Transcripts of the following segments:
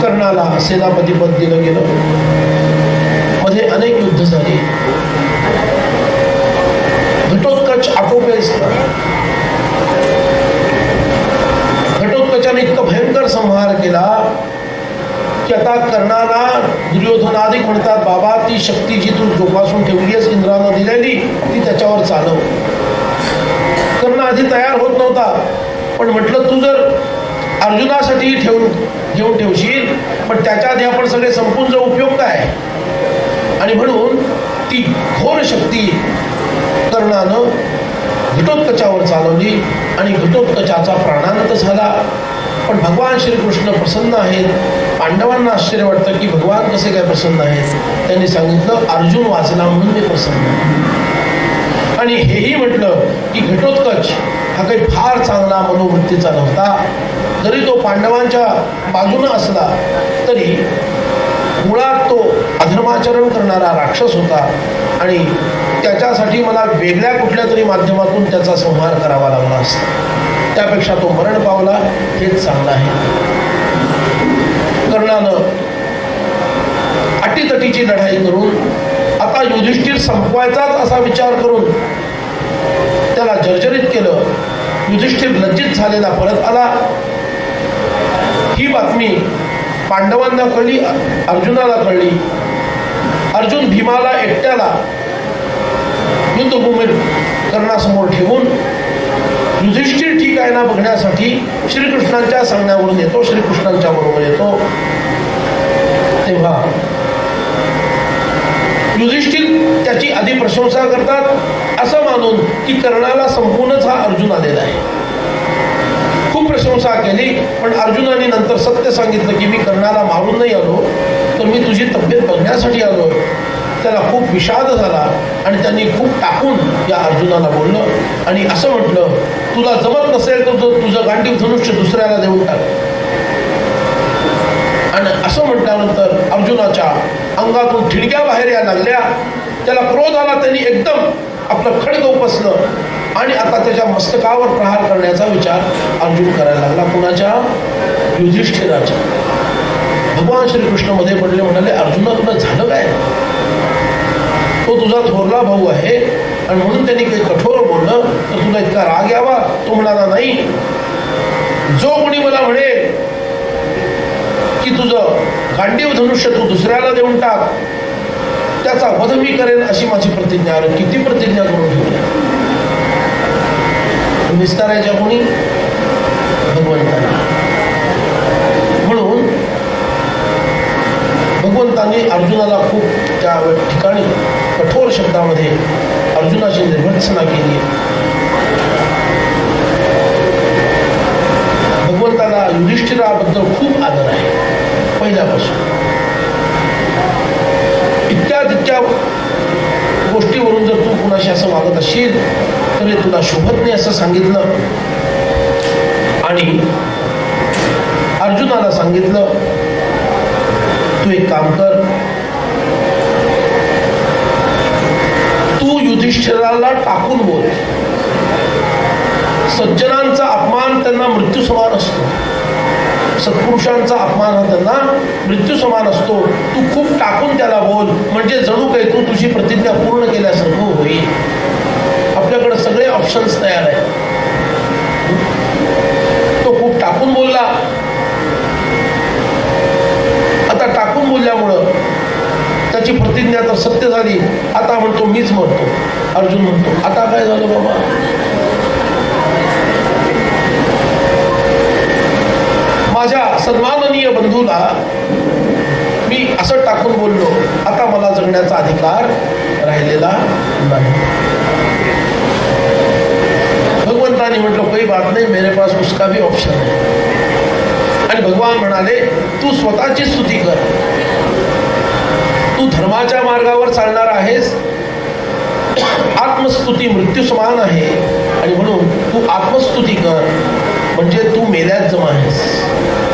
कर्णाला सेनापती पद दिलं गेलं. मध्ये अनेक युद्ध झाली. घटोत्कच आटोपेस. घटोत्कचाने इतका भयंकर संहार केला की आता कर्णाला दुर्योधनादिक म्हणतात, बाबा ती शक्ती जी तू जोपासून ठेवली आहेस इंद्रानं दिलेली ती त्याच्यावर चालव. कर्ण आधी तयार होत नव्हता, पण म्हटलं तू जर अर्जुनासाठी घेऊन ठेवशील पण त्याच्या आधी आपण सगळे संपून जाऊ, उपयोग काय. आणि म्हणून ती घोर शक्ती कर्णानं घटोत्कचावर चालवली आणि घटोत्कचाचा प्राणांत झाला. पण भगवान श्रीकृष्ण प्रसन्न आहेत. पांडवांना आश्चर्य वाटतं की भगवान कसे काय प्रसन्न आहेत. त्यांनी सांगितलं अर्जुन वाचला म्हणून मी प्रसन्न आहे. आणि हेही म्हटलं की घटोत्कच हा काही फार चांगला मनोवृत्तीचा नव्हता. जरी तो पांडवांच्या बाजूनं असला तरी मुळात तो अधर्माचरण करणारा राक्षस होता आणि त्याच्यासाठी मला वेगळ्या कुठल्या तरी माध्यमातून त्याचा संहार करावा लागला असता. त्यापेक्षा तो मरण पावला हेच चांगलं आहे. कर्णानं अटीतटीची लढाई करून आता युधिष्ठिर संपवायचाच असा विचार करून त्याला जर्जरित केलं. युधिष्ठिर लज्जित झालेला परत आला. ही बातमी पांडवांना कळली, अर्जुनाला कळली. अर्जुन भीमाला एकट्याला युद्धभूमीत कर्णासमोर ठेवून युधिष्ठिर ठीक आहे ना बघण्यासाठी श्रीकृष्णांच्या सांगण्यावरून येतो, श्रीकृष्णांच्या बरोबर येतो. तेव्हा युधिष्ठिर त्याची आधी प्रशंसा करतात असं मानून की कर्णाला संपूर्णच हा अर्जुन आलेला आहे. खूप प्रशंसा केली, पण अर्जुनाने नंतर सत्य सांगितलं की मी कर्णाला मारून नाही आलो, तर मी तुझी तब्येत बघण्यासाठी आलो. त्याला खूप विषाद झाला आणि त्यांनी खूप टाकून या अर्जुनाला बोललं आणि असं म्हटलं, तुला जमत नसेल तर तुझं गांडीव धनुष्य दुसऱ्याला देऊन टाक. आणि असं म्हटल्यानंतर अर्जुनाच्या अंगातून ठिणग्या बाहेर या लागल्या. त्याला क्रोध आला. त्यांनी एकदम आपलं खड्ग उपसलं आणि आता त्याच्या मस्तकावर प्रहार करण्याचा विचार अर्जुन करायला लागला. कुणाच्या? युधिष्ठिराच्या. भगवान श्रीकृष्ण मध्ये पडले, म्हणाले अर्जुना तुला झालं काय? तो तुझा थोरला भाऊ आहे आणि म्हणून त्यांनी काही कठोर बोललं तर तुला इतका राग यावा? तो म्हणाला नाही, जो कोणी मला म्हणेल की तुझं गांडीव धनुष्य तू दुसऱ्याला देऊन टाक त्याचा वध मी करेन अशी माझी प्रतिज्ञा. आहे. किती प्रतिज्ञा करून ठेवल्या विस्तारायच्या कोणी? भगवंताने. म्हणून भगवंताने अर्जुनाला खूप त्या ठिकाणी कठोर शब्दामध्ये अर्जुनाची निर्भत्सना केली. भगवंताला युधिष्ठिराबद्दल खूप आदर आहे पहिल्यापासून. इत्यादी गोष्टीवरून जर तू कुणाशी असं वागत असशील तर हे तुला शोभत नाही असं सांगितलं. आणि अर्जुनाला सांगितलं, तू एक काम कर, तू युधिष्ठिराला टाकून बोल. सज्जनांचा अपमान त्यांना मृत्यू समान असतो. सत्पुरुषांचा अपमान हा त्यांना मृत्यू समान असतो. तू खूप टाकून त्याला बोल, म्हणजे जणू काही तू तुझी प्रतिज्ञा पूर्ण केल्यासारखं होईल. आपल्याकडे सगळे ऑप्शन्स तयार आहेत. तो खूप टाकून बोलला. आता टाकून बोलल्यामुळं त्याची प्रतिज्ञा तर सत्य झाली. आता म्हणतो मीच मरतो. अर्जुन म्हणतो आता काय झालं बाबा? माझ्या सन्माननीय बंधूला मी असं टाकून बोललो, आता मला जगण्याचा अधिकार राहिलेला नाही. भगवंतानी म्हटलं कोई बात नाही, मेरे पास उसका भी ऑप्शन है. आणि भगवान म्हणाले, तू स्वतःची स्तुती कर. तू धर्माच्या मार्गावर चालणार आहेस. आत्मस्तुती मृत्यू समान आहे आणि म्हणून तू आत्मस्तुती कर, म्हणजे तू मेल्यात जमा आहेस.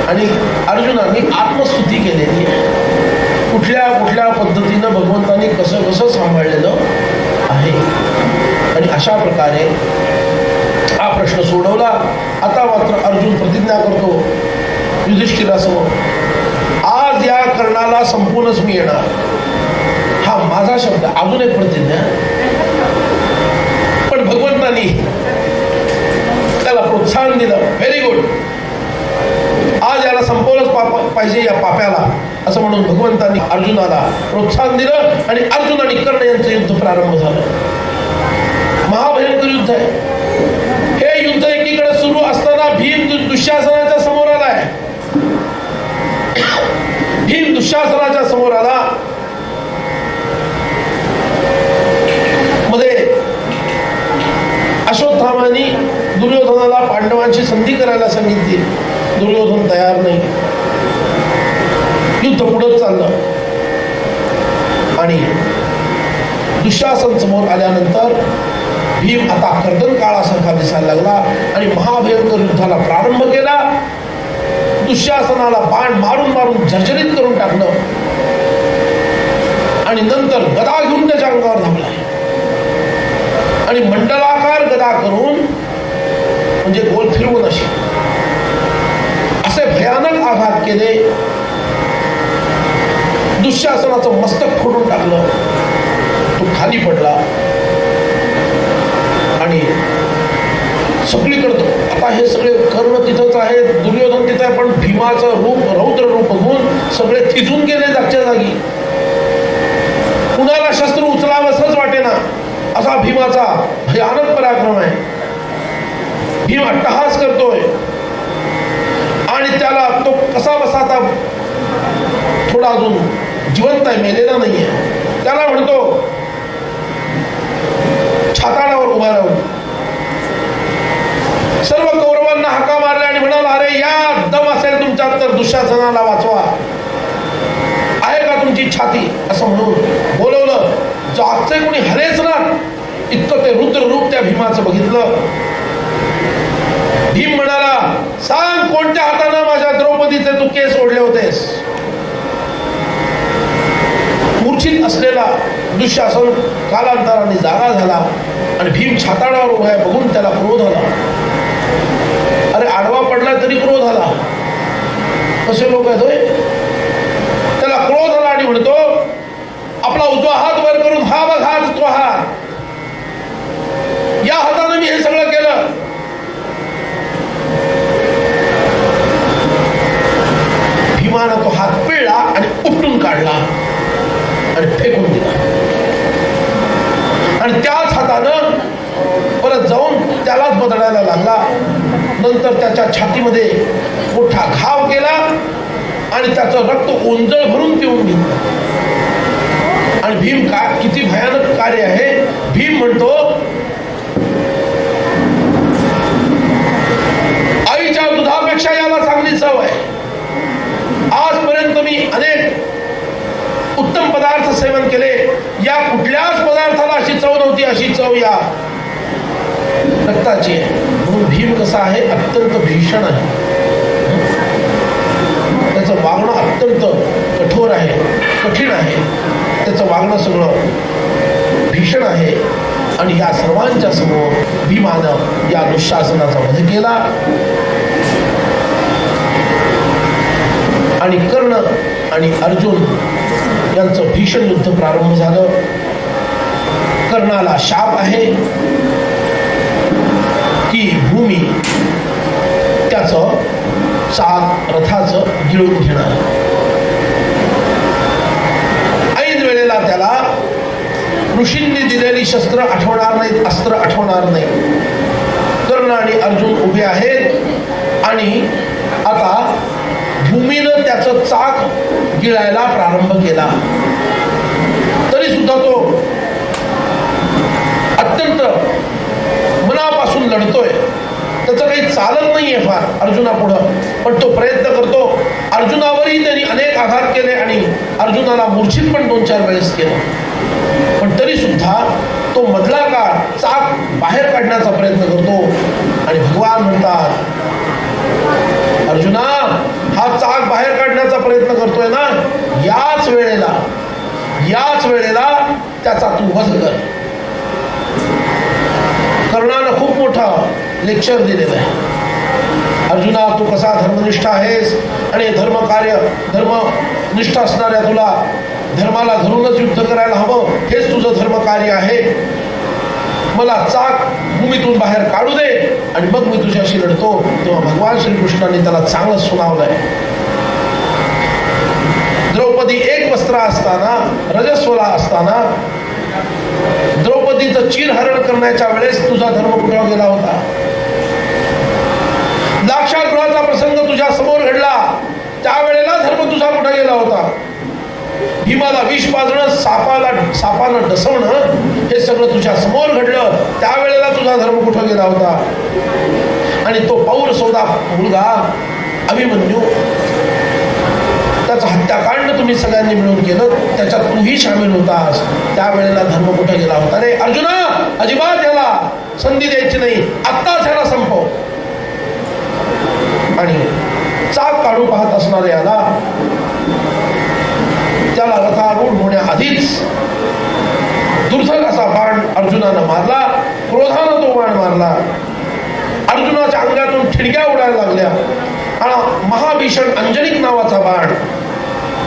आणि अर्जुनाने आत्मस्तुती केलेली आहे. कुठल्या कुठल्या पद्धतीनं भगवंतानी कसं कसं सांभाळलेलं आहे. आणि अशा प्रकारे हा प्रश्न सोडवला. आता मात्र अर्जुन प्रतिज्ञा करतो युधिष्ठिरासमोर, युद्धाला संपूर्णच मी येणार, हा माझा शब्द. अजून एक प्रतिज्ञा. पण भगवंतांनी त्याला प्रोत्साहन दिलं. व्हेरी गुड, आज याला संपवलंच पाहिजे या पाप्याला, असं म्हणून भगवंतांनी अर्जुनाला प्रोत्साहन दिलं आणि अर्जुन आणि कर्ण यांचं युद्ध प्रारंभ झालं. महाभयंकर युद्ध आहे हे. युद्ध एकीकडे सुरू असताना भीम दुःशासनाच्या समोर आलाय. भीम दुःशासनाच्या समोर आला. मध्ये अश्वत्थामाने दुर्योधनाला पांडवांची संधी करायला सांगितली. दुर्योधन तयार नाही. युद्ध पुढे चाललं आणि दुःशासन समोर आल्यानंतर भीम आता कर्दन काळासारखा दिसायला लागला आणि महाभयंकर युद्धाला प्रारंभ केला. दुःशासनाला बाण मारून मारून जर्जरित करून टाकलं आणि नंतर गदा घेऊन त्याच्या अंगावर धावला आणि मंडलाकार गदा करून, म्हणजे गोल फिरवून असे भयानक आघात केले. दुःशासनाचं मस्तक फोडून टाकलं. तो खाली पडला आणि सगळीकडं आता हे सगळे कर्ण तिथंच आहे, दुर्योधन तिथं आहे, पण भीमाचं रूप, रौद्र रूप बघून सगळे थिजून गेले जागच्या जागी. कुणाला शस्त्र उचलावंसच वाटेना असा भीमाचा भयानक पराक्रम आहे. भीम अट्टहास करतोय आणि त्याला तो कसा बसा आता थोडा अजून जिवंत आहे, मेलेला नाहीये. त्याला म्हणतो छाताडावर उभा राहून सर्व कौरवांना हाका मारल्या आणि म्हणाला, अरे या दम असेल तुमच्यात तर दुःशासनाला वाचवा, आहे का तुमची छाती, असं म्हणून बोलवलं. जागचे कोणी हरेच ना, इतकं ते रुद्र रूप त्या भीमाचं बघितलं. भीम म्हणाला, सांग कोणत्या हातानं माझ्या द्रौपदीचे तू केस ओढले होतेस. मूर्छित असलेला दुःशासन कालांतराने जागा झाला आणि भीम छाताडावर उभा आहे बघून त्याला क्रोध आला. अरे आडवा पडला तरी क्रोध आला. कसे लोक आहेत होय. त्याला क्रोध आला आणि म्हणतो, आपला उजवा हात वर करून, हा बघ हात, तो हात, या हाताने मी हे सगळं केलं. भीमानं तो हात पिळला आणि उपटून काढला आणि फेकून दिला आणि त्याच हातानं परत जाऊन त्यालाच बदलायला लागला. नंतर त्याच्या छातीमध्ये मोठा घाव केला आणि त्याचं रक्त ओंजळ भरून पिऊन घेतलं. आणि भीम का किती भयानक कार्य आहे. भीम म्हणतो, आईच्या दुधापेक्षा याला चांगली चव आहे. आजपर्यंत मी अनेक उत्तम पदार्थ सेवन केले, या कुठल्याच पदार्थाला अशी चव नव्हती, अशी चव या रक्ताची आहे. म्हणून भीम कसा आहे, अत्यंत भीषण आहे. त्याचं वागणं अत्यंत कठोर आहे, कठीण आहे. त्याचं वागणं सगळं भीषण आहे. आणि या सर्वांच्या समोर भीमानं या दुःशासनाचा वध केला आणि कर्ण आणि अर्जुन यांचं भीषण युद्ध प्रारंभ झालं. कर्णाला शाप आहे की भूमी त्याचं चाक रथाचं गिळून घेणार. ऐन वेळेला त्याला ऋषींनी दिलेली शस्त्र आठवणार नाहीत, अस्त्र आठवणार नाही. कर्ण आणि अर्जुन उभे आहेत आणि आता भूमीनं त्याचं चाक गिळायला प्रारंभ केला. तरी सुद्धा तो अत्यंत मनापासून लढतोय. त्याचं काही चालत नाहीये फार अर्जुनापुढं, पण तो प्रयत्न करतो. अर्जुनावरही त्यांनी अनेक आघात केले आणि अर्जुनाला मूर्छित पण 2-4 वेळेस केलं. पण तरी सुद्धा तो मधला काळ चाक बाहेर काढण्याचा प्रयत्न करतो आणि भगवान म्हणतात, अर्जुना, हा चाक बाहेर काढण्याचा प्रयत्न करतोय ना, याच वेळेला त्याचा तू वध कर. कर्णानं खूप मोठा लेक्चर दिलेलं आहे. अर्जुना, तू कसा धर्मनिष्ठ आहेस आणि धर्मनिष्ठ असणाऱ्या तुला धर्माला धरूनच युद्ध करायला हवं, हेच तुझं धर्मकार्य आहे. मला चाक भूमीतून बाहेर काढू दे आणि मग मी तुझ्याशी लढतो. तेव्हा भगवान श्रीकृष्णाने त्याला चांगलं सुनावलंय. द्रौपदी एक वस्त्र असताना, रजस्वला असताना, द्रौपदीचं चिरहरण करण्याच्या वेळेस तुझा धर्म कुठं गेला होता? लाक्षागृहाचा प्रसंग तुझ्या समोर घडला, त्यावेळेला धर्म तुझा कुठं गेला होता? भीमाला विष पाजणं, सापानं डसवणं, हे सगळं तुझ्या समोर घडलं, त्यावेळेला तुझा धर्म कुठं गेला होता? आणि तो पौर सौदा मुलगा अभिमन्यू, त्याचं हत्याकांड तुम्ही सगळ्यांनी मिळून केलं, त्याच्यात तूही सामील होतास, त्यावेळेला धर्म कुठं गेला होता? रे अर्जुना, अजिबात याला संधी द्यायची नाही, आत्ताच याला संपव. आणि चाक काढू पाहत असणारे याला, त्याला रथारूढ होण्याआधीच दुर्धर असा बाण अर्जुनानं मारला. क्रोधानं तो बाण मारला. अर्जुनाच्या अंगातून ठिणग्या उडायला लागल्या. आणि महाभीषण अंजनिक नावाचा बाण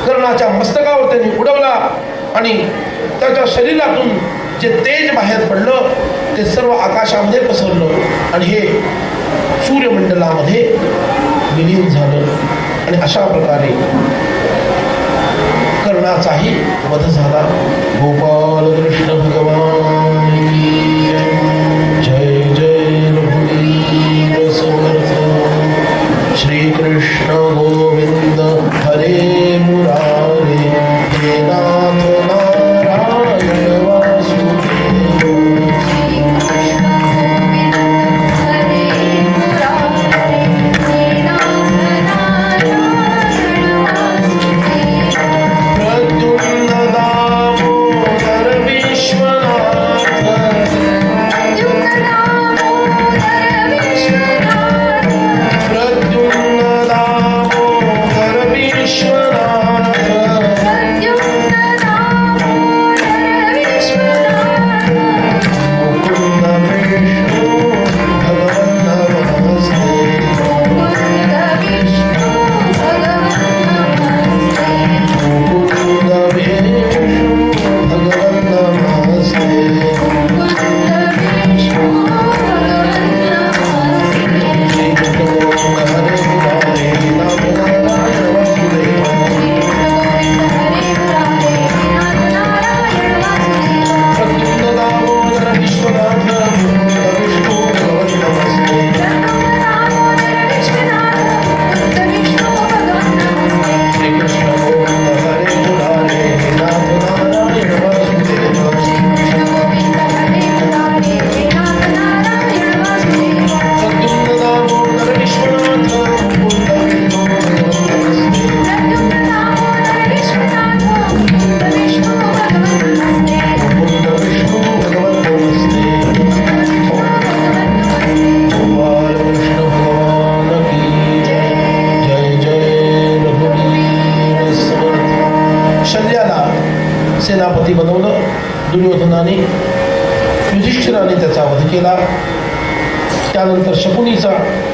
कर्णाच्या मस्तकावर त्यांनी उडवला आणि त्याच्या शरीरातून जे तेज बाहेर पडलं ते सर्व आकाशामध्ये पसरलं आणि हे सूर्यमंडलामध्ये विलीन झालं. आणि अशा प्रकारे कर्णाचाही वध झाला. गोपाल कृष्ण भगवान जय जय रघुवीर समर्थ. श्रीकृष्ण गोविंद हरे मुरारे, हे नाथ नारायण वासुदेव. सेनापती बनवलं दुर्योधनाने. युधिष्ठिराने त्याचा वध केला. त्यानंतर शकुनीचा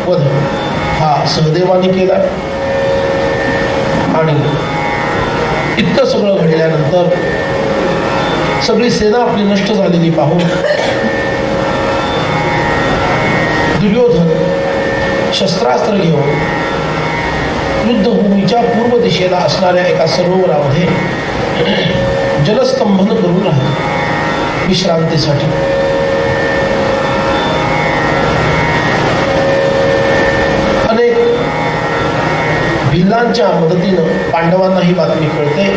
वध हा सहदेवाने केला. आणि इतकं सगळं घडल्यानंतर सगळी सेना आपली नष्ट झालेली पाहून दुर्योधन शस्त्रास्त्र घेऊन युद्धभूमीच्या पूर्व दिशेला असणाऱ्या एका सरोवरामध्ये जलस्तंभन करून राहिले विश्रांतीसाठी. अनेक भिल्लांच्या मदतीनं पांडवांना ही बातमी कळते.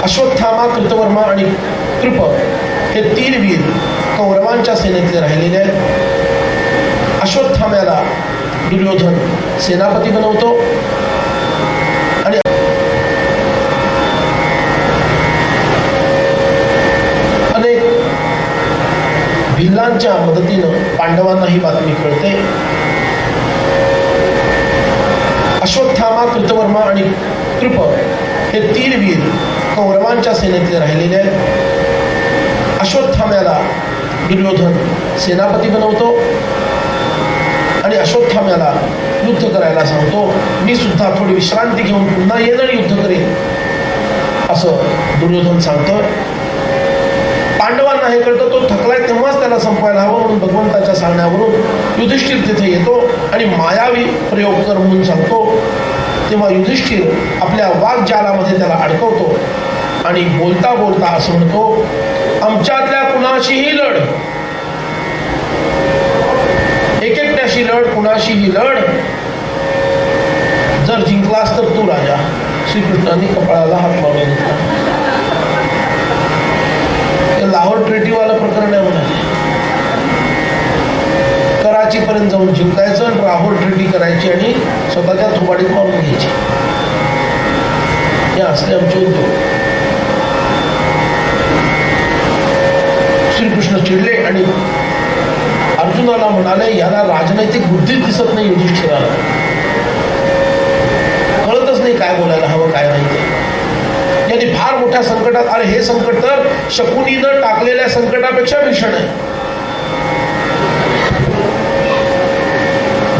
अश्वत्थामा, कृतवर्मा आणि कृप हे 3 वीर कौरवांच्या सेनेतले राहिलेले आहेत. अश्वत्थाम्याला दुर्योधन सेनापती बनवतो आणि अनेक भिल्लांच्या मदतीनं पांडवांना ही बातमी कळते. अश्वत्थामा, कृतवर्मा आणि कृप हे 3 वीर कौरवांच्या सेनेतले राहिलेले आहेत. अश्वत्थाम्याला दुर्योधन सेनापती बनवतो आणि अश्वत्थाम्याला युद्ध करायला सांगतो. मी सुद्धा थोडी विश्रांती घेऊन पुन्हा येईन आणि युद्ध करेन असं दुर्योधन सांगतो. पांडवांना हे कळतं, तो थकलाय तेव्हाच त्याला संपवायला हवं म्हणून भगवंताच्या सांगण्यावरून युधिष्ठिर तिथे येतो आणि मायावी प्रयोग कर म्हणून सांगतो. तेव्हा युधिष्ठिर आपल्या वाग्जालामध्ये त्याला अडकवतो आणि बोलता बोलता असं म्हणतो, आमच्यातल्या कुणाशीही लढ, एकट्याशी लढ, कुणाशीही लढ, जर जिंकलास तर तू राजा. श्रीकृष्णाने कपाळाला हात लावला घेतला. हे लाहोर ट्रेटीवालं प्रकरण आहे म्हणाले. कराची पर्यंत जाऊन जिंकायचं आणि लाहोर ट्रेटी करायची आणि स्वतःच्या थोबाडीत मारून घ्यायची. हे असले आमचे उद्योग. श्रीकृष्ण चिडले आणि अर्जुनाला म्हणाले, याला राजनैतिक बुद्धीच दिसत नाही युधिष्ठिराला, कळतच नाही काय बोलायला हवं काय नाही ते. यांनी फार मोठ्या संकटात, अरे हे संकट तर शकुनीनं टाकलेल्या संकटापेक्षा भीषण आहे.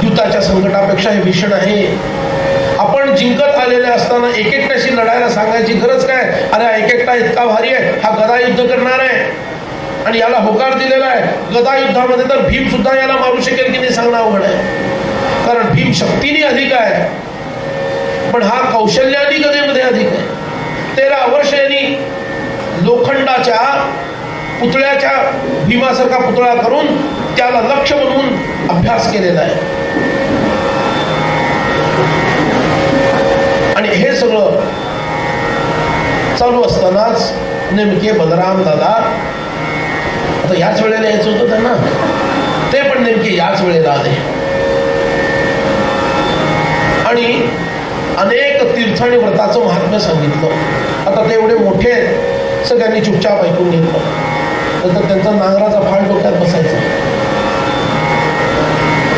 युद्धाच्या संकटापेक्षा हे भीषण आहे. आपण जिंकत आलेले असताना एकट्याशी लढायला सांगायची गरज काय? अरे हा एकटा इतका भारी आहे, हा गदा युद्ध करणार आहे आणि याला होकार दिलेला आहे. गदा युद्धामध्ये तर भीम सुद्धा याला मारू शकेल की नाही सांगणं अवघड आहे, कारण भीम शक्तीने अधिक आहे, पण हा कौशल्याने गदेमध्ये अधिक आहे. 13 वर्ष यांनी लोखंडाच्या पुतळ्याच्या भीमासारखा पुतळा करून त्याला लक्ष बनवून अभ्यास केलेला आहे. आणि हे सगळं चालू असतानाच नेमके बलराम दादा, आता याच वेळेला यायचं होतं त्यांना, ते पण नेमके याच वेळेला आले आणि अनेक तीर्थ आणि व्रताचं महात्म्य सांगितलं. आता ते एवढे मोठे आहेत, सगळ्यांनी चुपचाप ऐकून घेतलं. नंतर त्यांचा नांगराचा फाळ डोक्यात बसायचा,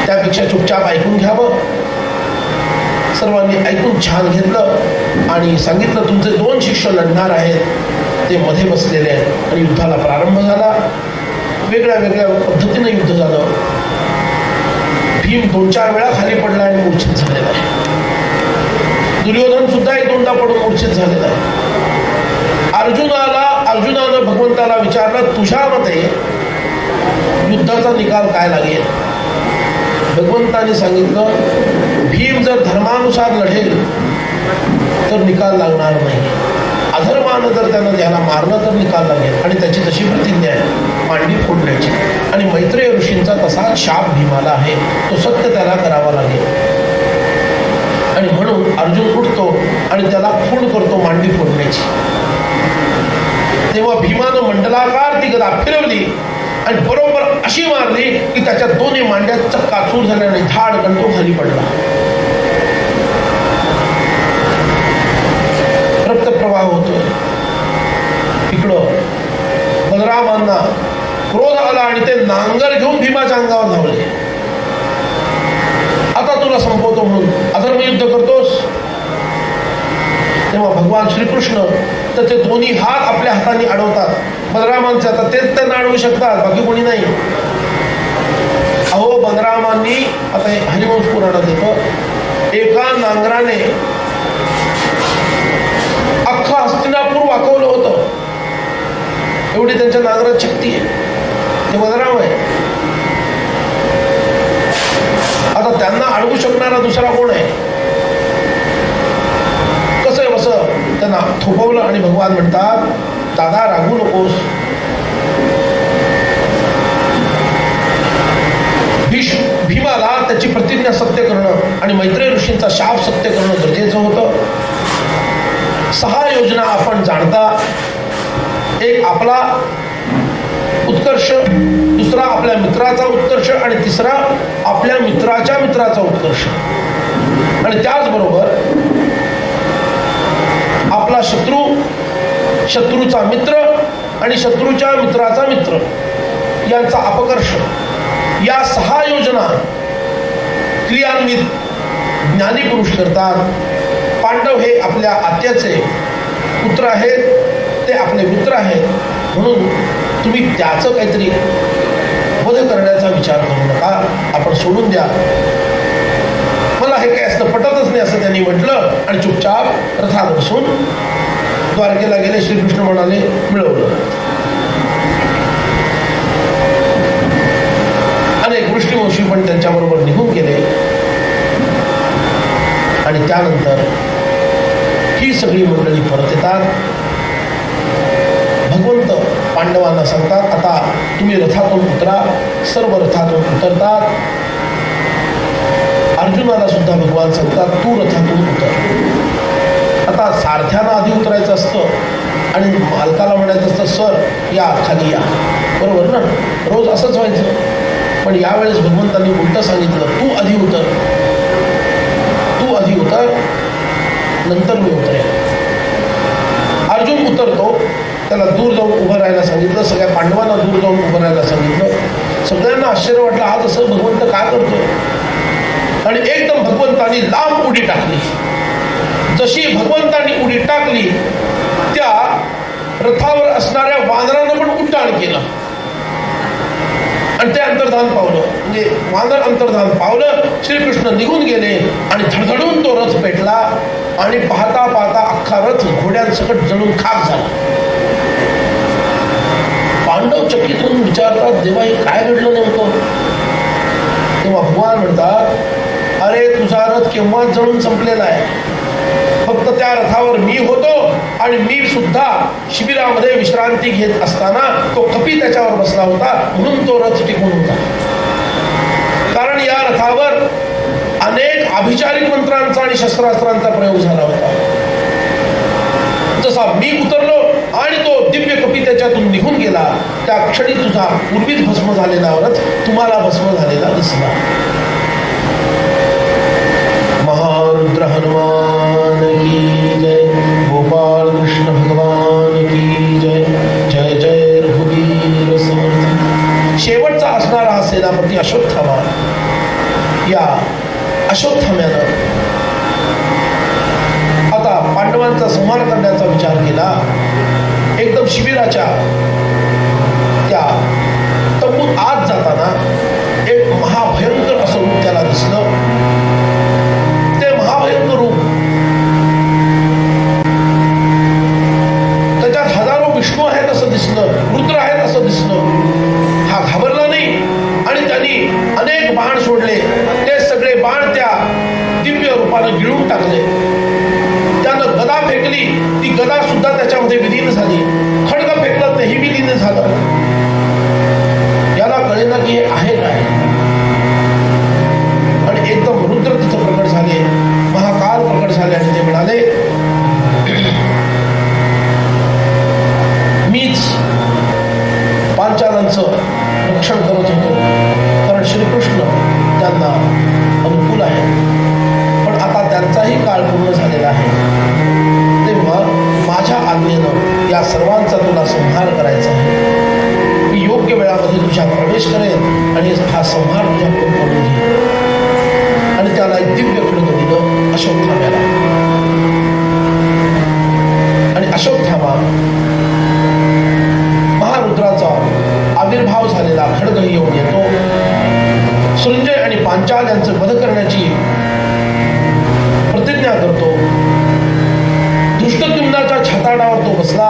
त्यापेक्षा चुपचाप ऐकून घ्यावं. सर्वांनी ऐकून छान घेतलं आणि सांगितलं, तुमचे 2 शिष्य लढणार आहेत, ते मध्ये बसलेले आहेत. आणि युद्धाला प्रारंभ झाला. वेगळ्या वेगळ्या पद्धतीनं युद्ध झालं. भीम 2-4 वेळा खाली पडला आणि मूर्छित झालेला आहे. दुर्योधन सुद्धा 1-2दा पडून मूर्छित झालेला आहे. अर्जुनानं भगवंताला विचारलं, तुझ्या मते युद्धाचा निकाल काय लागेल? भगवंताने सांगितलं, भीम जर धर्मानुसार लढेल तर निकाल लागणार नाही. अधर्मानं जर त्यानं ज्याला मारलं तर निकाल लागेल. आणि त्याची तशी प्रतिज्ञा आहे, मांडी फोडण्याची. आणि मैत्रेय ऋषींचा तसा शाप भीमाला आहे, तो सत्य त्याला करावा लागेल. आणि म्हणून अर्जुन उठतो आणि त्याला खूण करतो मांडी फोडण्याची. तेव्हा भीमानं मंडलाकार ती गदा फिरवली आणि बरोबर अशी मारली की त्याच्या 2 मांड्या चक्काचूर झाल्या आणि धाड गंडो खाली पडला. रक्तप्रवाह होतोय. इकडं बलरामांना क्रोध आला आणि ते नांगर घेऊन भीमाच्या अंगावर धावले. आता तुला संपवतो म्हणून अधर्मयुद्ध करतोस. तेव्हा भगवान श्रीकृष्ण त्याचे 2 हात आपल्या हाताने अडवतात. बलरामांचे आता तेच त्यांना अडवू शकतात, बाकी कोणी नाही. अहो बलरामांनी, आता हरिवंश पुराणात येतं, एका नांगराने अख्खं हस्तिनापूर वाकवलं होतं. एवढी त्यांच्या नांगरात शक्ती आहे. ते बलराम आहे. आता त्यांना अडवू शकणारा दुसरा कोण आहे? कसं आहे बसं त्यांना थोपवलं आणि भगवान म्हणतात, दादा रागू नकोस. भीमाला त्याची प्रतिज्ञा सत्य करणं आणि मैत्रेय ऋषींचा शाप सत्य करणं गरजेचं होतं. 6 योजना आपण जाणता. एक आपला उत्कर्ष, दुसरा आपल्या मित्राचा उत्कर्ष आणि तिसरा आपल्या मित्राच्या मित्राचा उत्कर्ष. आणि त्याचबरोबर आपला शत्रू, शत्रूचा मित्र आणि शत्रूच्या मित्राचा मित्र यांचा अपकर्ष, या 6 योजना क्रियान्वित ज्ञानी पुरुष करतात. पांडव हे आपल्या आत्याचे पुत्र आहेत, ते आपले मित्र आहेत, म्हणून तुम्ही त्याचं काहीतरी वध करण्याचा विचार करू नका, आपण सोडून द्या, मला हे काय असतं पटतच नाही असं त्यांनी म्हटलं आणि चुपचाप रथात बसून द्वारकेला गेले. श्रीकृष्ण म्हणाले मिळवलं. अनेक ऋषीवंशी पण त्यांच्याबरोबर निघून गेले आणि त्यानंतर ही सगळी मंडळी परत येतात. भगवंत पांडवांना सांगतात आता तुम्ही रथातून उतरा. सर्व रथातून उतरतात. अर्जुनाला सुद्धा भगवान सांगतात तू रथातून उतर. आता सारथ्यानं आधी उतरायचं असतं आणि मालकाला म्हणायचं असतं सर या खाली या, बरोबर ना, रोज असंच व्हायचं. पण यावेळेस भगवंतांनी उलट सांगितलं तू आधी उतर, तू आधी उतर, नंतर मी उतरेन. अर्जुन उतरतो, त्याला दूर जाऊन उभं राहायला सांगितलं. सगळ्या पांडवांना दूर जाऊन उभं राहायला सांगितलं. सगळ्यांना आश्चर्य वाटलं आज असं भगवंत काय करतोय. आणि एकदम भगवंतांनी लांब उडी टाकली. जशी भगवंतांनी उडी टाकली त्या रथावर असणाऱ्या वानरानं पण उड्डाण केलं आणि ते अंतर्धान पावलं. म्हणजे वानर अंतर्धान पावलं. श्रीकृष्ण निघून गेले आणि धडधडून तो रथ पेटला आणि पाहता पाहता अख्खा रथ घोड्यांसकट जळून खाक झाला. पांडव चकित होऊन विचारतात देवा हे काय घडलं नेमकं. तेव्हा भगवान म्हणतात अरे तुझा रथ केव्हा जळून संपलेला आहे. फक्त त्या रथावर मी होतो आणि मी सुद्धा शिबिरामध्ये विश्रांती घेत असताना तो कपी त्याच्यावर बसला होता म्हणून तो रथ टिकून होता. कारण या रथावर अनेक अभिचारिक मंत्रांचा आणि शस्त्रास्त्रांचा प्रयोग झाला होता. जसा मी उतरलो आणि तो दिव्य कपी त्याच्यातून निघून गेला त्या क्षणी तुझा पूर्वीच भस्म झालेला रथ तुम्हाला भस्म झालेला दिसला. महारुद्र हनुमान की जय. गोपाल कृष्ण भगवान की जय. जय जय रघुवीर समर्थ. शेवटचा असणारा हा सेनापती अश्वत्थामा. या अश्वत्थाम्यानं आता पांडवांचा संहार करण्याचा विचार केला. एकदम शिबिराच्या त्या तंबूत आत जाताना एक महाभयंकर असं रूप त्याला दिसलं. ते महाभयंकर रूप त्याच्यात हजारो विष्णू आहेत असं दिसलं, रुद्र आहेत असं दिसलं. हा घाबरला नाही आणि त्यांनी अनेक बाण सोडले. ते सगळे बाण त्या दिव्य रूपानं गिळून टाकले. त्यानं गदा फेकली, ती गदा सुद्धा त्याच्यामध्ये विलीन झाली. खड्ग फेकलं तेही विलीन झालं. याला कळेना की हे आहे काय. आणि एकदम रुद्र तिथं प्रकट झाले, महाकाल प्रकट झाले आणि ते म्हणाले मीच पांचालांचं रक्षण करत होतो कारण श्रीकृष्ण त्यांना अनुकूल आहे. पण आता त्यांचाही काळ पूर्ण झालेला आहे. तेव्हा माझ्या आज्ञेनं या सर्वांचा तुला संहार करायचा आहे. मी योग्य वेळामध्ये तुझ्या प्रवेश करेन आणि हा संहार तुझ्याकडून करून घेईन. आणि त्याला एक दिव्य खड्ग दिलं अश्वत्थाम्याला. आणि अश्वत्थामा महारुद्राचा आविर्भाव झालेला खड्ग येऊन येतो. संजय आणि पांचाल यांचं वध करण्याची प्रतिज्ञा करतो. धृष्टद्युम्नाच्या छाताडावर तो बसला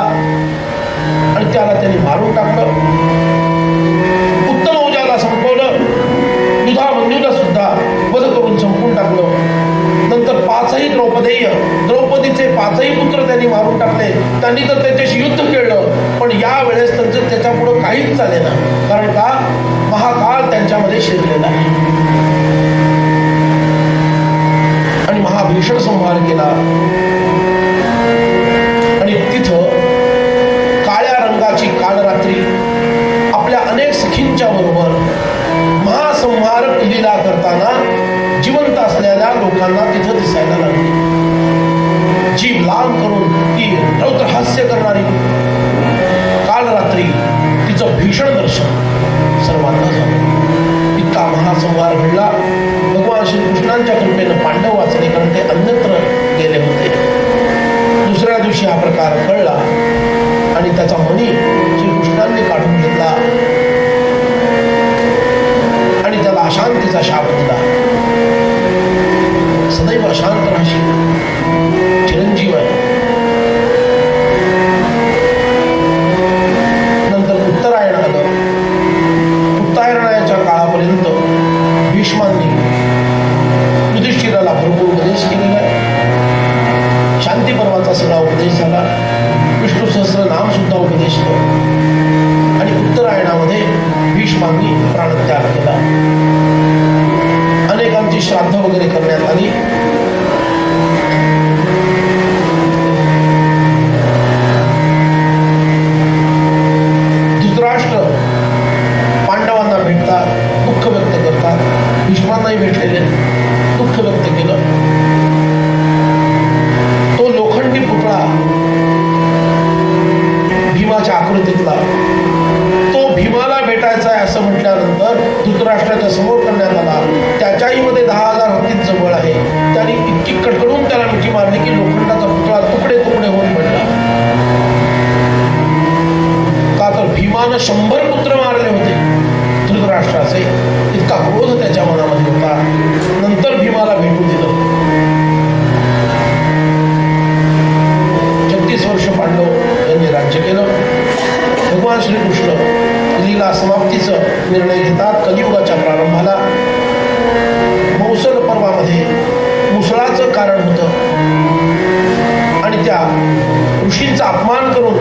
आणि त्याला त्यांनी मारून टाकलं. उत्तमौजाला संपवलं. युधामन्यूला सुद्धा वध करून संपून टाकलं. नंतर पाचही द्रौपदीचे पाचही पुत्र त्यांनी मारून टाकले. त्यांनी तर त्याच्याशी युद्ध केलं पण या वेळेस त्यांचं त्याच्या पुढे काहीच चालेना. कारण का महाकाल त्यांच्यामध्ये शिरलेला आहे. आणि महाभीषण संहार केला. आणि तिथं काळ्या रंगाची कालरात्री आपल्या अनेक सखींच्या बरोबर महासंहारक लीला करताना जिवंत असलेल्या लोकांना तिथं दिसायला लागली. जीव लांब करून ती रौद्रहास्य करणारी कालरात्री तिचं भीषण दर्शन सर्वांना झालं. इतका महासंहार घडला. भगवान श्रीकृष्णांच्या कृपेनं पांडव वाचले कारण ते अन्यत्र गेले होते. दुसऱ्या दिवशी हा प्रकार कळला आणि त्याचा मणी श्रीकृष्णांनी काढून घेतला. शाप दिला, सदैव अशांत राहशील, चिरंजीव आहे. नंतर उत्तरायण आलं. उत्तरायणाच्या काळापर्यंत भीष्मांनी युधिष्ठिराला भरपूर उपदेश केलेला आहे. शांती पर्वाचा सगळा उपदेश झाला, विष्णू सहस्त्र नाम सुद्धा उपदेशलं आणि उत्तरायणामध्ये भीष्मांनी प्राणत्याग केला. अनेकांची श्राद्ध वगैरे करण्यात आली. धृतराष्ट्र पांडवांना भेटतात, दुःख व्यक्त करतात. भीष्मांनाही भेटलेले दुःख व्यक्त केलं. तो लोखंडी पुतळा भीमाच्या आकृतीतला, तो भीमाला भेटायचा आहे असं म्हटल्यानंतर धृतराष्ट्राच्या समोर करण्यात आला. त्याच्याही मध्ये 10,000 हत्तीचं बळ आहे. त्यांनी इतकी कडकडून त्याला मिठी मारली की लोखंडाचा पुतळा तुकडे तुकडे होऊन पडला. का तर भीमानं 100 पुत्र मारले होते धृतराष्ट्राचे. इतका क्रोध त्याच्या मनामध्ये होता. नंतर भीमाला भेटू दिलं. 36 वर्ष पांडव यांनी राज्य केलं. भगवान श्रीकृष्ण लीला समाप्तीचं निर्णय घेतात. कलियुगाच्या प्रारंभाला मौसल पर्वामध्ये मुसळाचं कारण होतं आणि त्या ऋषींचा अपमान करून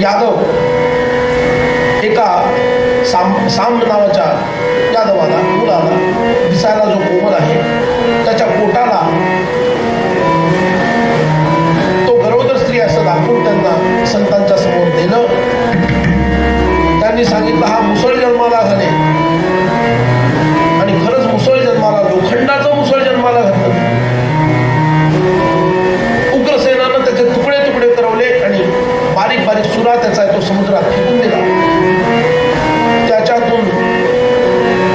यादव एका साम नावाच्या यादवाला, मुलाला, दिसायला जो कोमल आहे, त्याच्या पोटाला तो गरोदर स्त्री असं दाखवून त्यांना संतांच्या समोर दिलं. त्यांनी सांगितलं हा मुसळ जन्माला घाले आणि खरंच मुसळ जन्माला, लोखंडाचं मुसळ जन्माला घातलं. उग्रसेनानं त्याचे तुकडे तुकडे करवले आणि बारीक बारीक सुरा त्याचा तो समुद्रात फेकून दिला. त्याच्यातून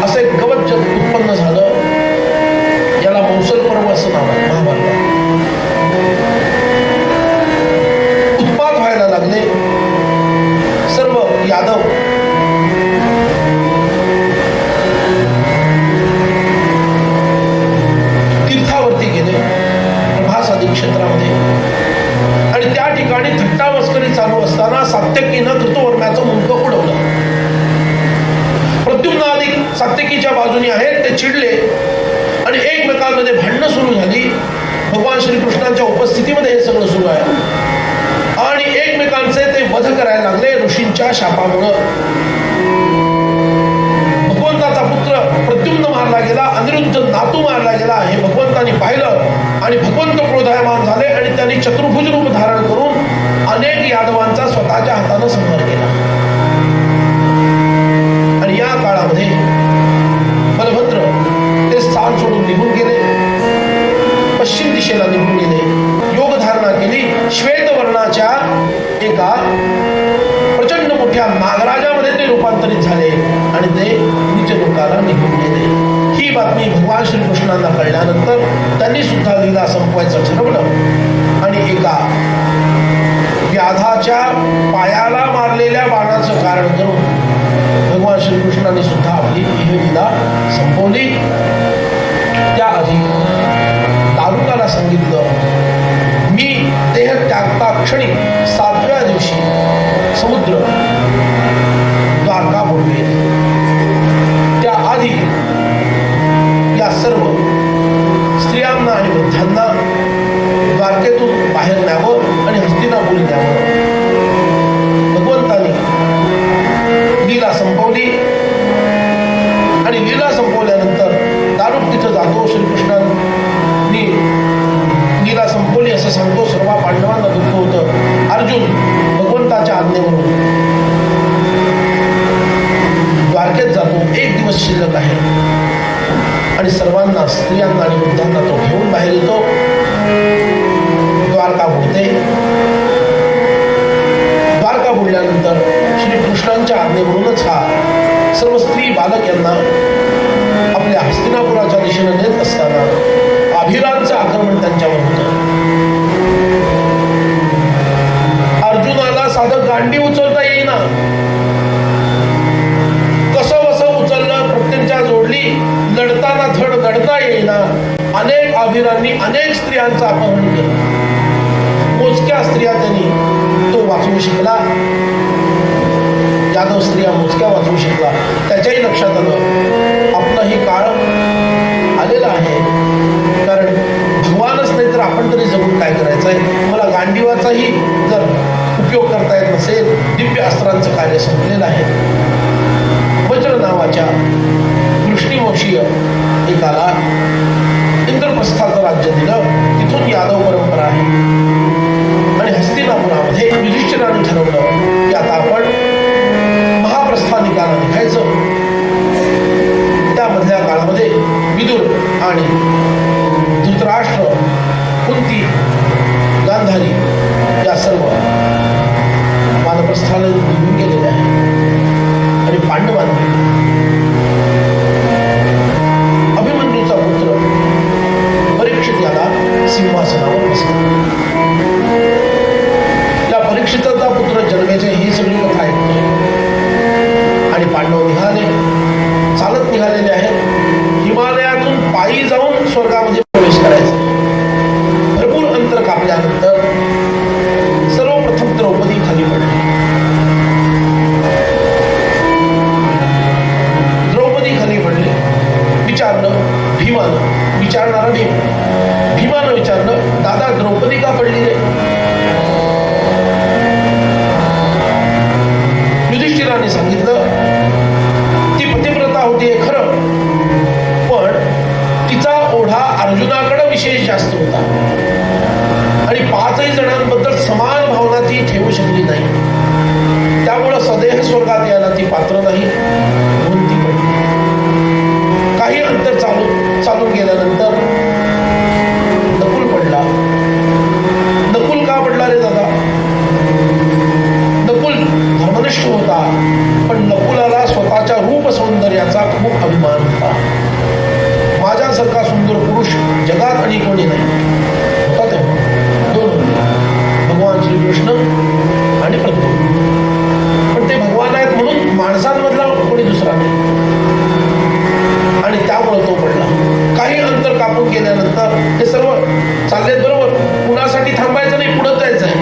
असं एक गवत उत्पन्न झालं. याला मौसल पर्व असं नाव आहे महाभारतात. उत्पात व्हायला लागले. सर्व यादव तीर्थावरती गेले प्रभास आदी क्षेत्रामध्ये आणि त्या ठिकाणी थट्टा मस्करी चालू असताना सात्यकीनं कृतवर्म्याचं मुंडकं उडवलं. प्रद्युम्न आदी सात्यकीच्या बाजूने आहेत ते चिडले आणि एकमेकांमध्ये भांडणं सुरू झाली. भगवान श्रीकृष्णांच्या उपस्थितीमध्ये हे सगळं सुरू आहे आणि एकमेकांचे ते वध करायला लागले ऋषींच्या शापामुळं. भगवंताचा पुत्र प्रद्युम्न मारला गेला, अनिरुद्ध नातू मारला गेला हे भगवंतांनी पाहिलं आणि भगवंत क्रोधायमान झाले आणि त्यांनी चतुर्भुज रूप धारण करून अनेक यादवांचा स्वतःच्या हातानं संहार केला. आणि या काळामध्ये बलभद्र ते स्थान सोडून निघून गेले, पश्चिम दिशेला निघून गेले, योग धारणा केली. श्वेत वर्णाच्या एका प्रचंड मोठ्या नागराजामध्ये ते रूपांतरित झाले आणि ते नीच लोकाला निघून गेले. ही बातमी भगवान श्रीकृष्णांना कळल्यानंतर त्यांनी सुद्धा लीला संपवायचं ठरवलं आणि एका व्याधाच्या पायाला मारलेल्या बाणाचं कारण करून भगवान श्रीकृष्णांनी सुद्धा आपली ही लीला संपवली. त्याआधी तालुकाला सांगितलं मी देह त्यागता क्षणी 7व्या दिवशी समुद्र द्वारका बुडवेल. त्याआधी या सर्व स्त्रियांना आणि वृद्धांना द्वारकेतून बाहेर न्यावं आणि हस्तिनापुरी न्यावं. भगवंतानी लीला संपवली आणि लीला संपवल्यानंतर दारुक तिथं जातो. श्रीकृष्णांनी लीला संपवली असं सांगतो. सर्व पांडवांना दुःख होतं. अर्जुन भगवंताच्या आज्ञेवरून द्वारकेत जातो. 1 दिवस शिल्लक आहे आणि सर्वांना, स्त्रियांना आणि वृद्धांना तो घेऊन बाहेर येतो. द्वारका बुडते. द्वारका बुडल्यानंतर श्रीकृष्णांच्या आज्ञेवरूनच हा सर्व स्त्री बालक यांना आपल्या हस्तिनापुराच्या दिशेने नेत असताना अभिरांचं आक्रमण त्यांच्यावर होतं. अर्जुनाला साधं गांडी उचलता येईना, कसं लढताना धड दडता येईना अनेक आभिरांनी अनेक स्त्रियांचं अपहरण केलं. मोजक्या स्त्रिया त्यांनी तो वाचवू शिकला. यादव स्त्रिया मोजक्या वाचवू शिकला. त्याच्याही लक्षात आलं आपलाही काळ आलेला आहे, कारण भगवानच नाही तर आपण तरी जगून काय करायचं आहे. मला गांडीवाचाही जर उपयोग करता येत नसेल, दिव्य अस्त्रांचं कार्य संपलेलं आहे. वज्र नावाच्या कृष्णीवंशीय एकाला इंद्रप्रस्थाचं राज्य दिलं. तिथून यादव परंपरा आहे. आणि हस्तिनापुरामध्ये युधिष्ठिराने ठरवलं की आता आपण महाप्रस्थानिकाला निघायचं. त्यामधल्या काळामध्ये विदुर आणि धृतराष्ट्र, कुंती, गांधारी या सर्व वानप्रस्थाने निघून गेलेले आहे. आणि पांडवांनी अभिमन्यूचा पुत्र परीक्षित याला सिंहासनावर बसवलं. या परीक्षिताचा पुत्र जन्मेचे ही सगळी कथा ऐकते. आणि पांडव निघाले, चालत निघालेले आहेत. हिमालयातून पायी जाऊन स्वर्गामध्ये प्रवेश करायचा. भरपूर अंतर कापल्यानंतर सर्वप्रथम द्रौपदी खाली पडली. द्रौपदी खाली पडली. विचारलं भीमानं, विचारणारा भीमानं विचारलं, दादा द्रौपदी का पडली रे? युधिष्ठिराने सांगितलं ती पतिव्रता होती हे खरं, पण तिचा ओढा अर्जुनाकडे विशेष जास्त होता आणि 5ही जणांबद्दल समान भावना ती ठेवू शकली नाही. त्यामुळं सदेह स्वर्गात यायला ती पात्र नाही म्हणून ती पडली. काही अंतर चालून गेल्यानंतर नकुल पडला. नकुल का पडला रे दादा? नकुल धर्मनिष्ठ होता, पण नकुलाला स्वतःच्या रूप सौंदर्याचा खूप अभिमान होता. माझ्यासारखा सुंदर पुरुष जगात आणि कोणी नाही होता. तेव्हा दोन होते, भगवान श्रीकृष्ण आणि प्रद्युम्न. पण ते भगवान आहेत म्हणून माणसांमधला कोणी दुसरा नाही. आणि त्यामुळे तो पडला. काही अंतर कापून गेल्यानंतर हे सर्व चालले बरोबर. कुणासाठी थांबायचं नाही, पुढे जायचं आहे.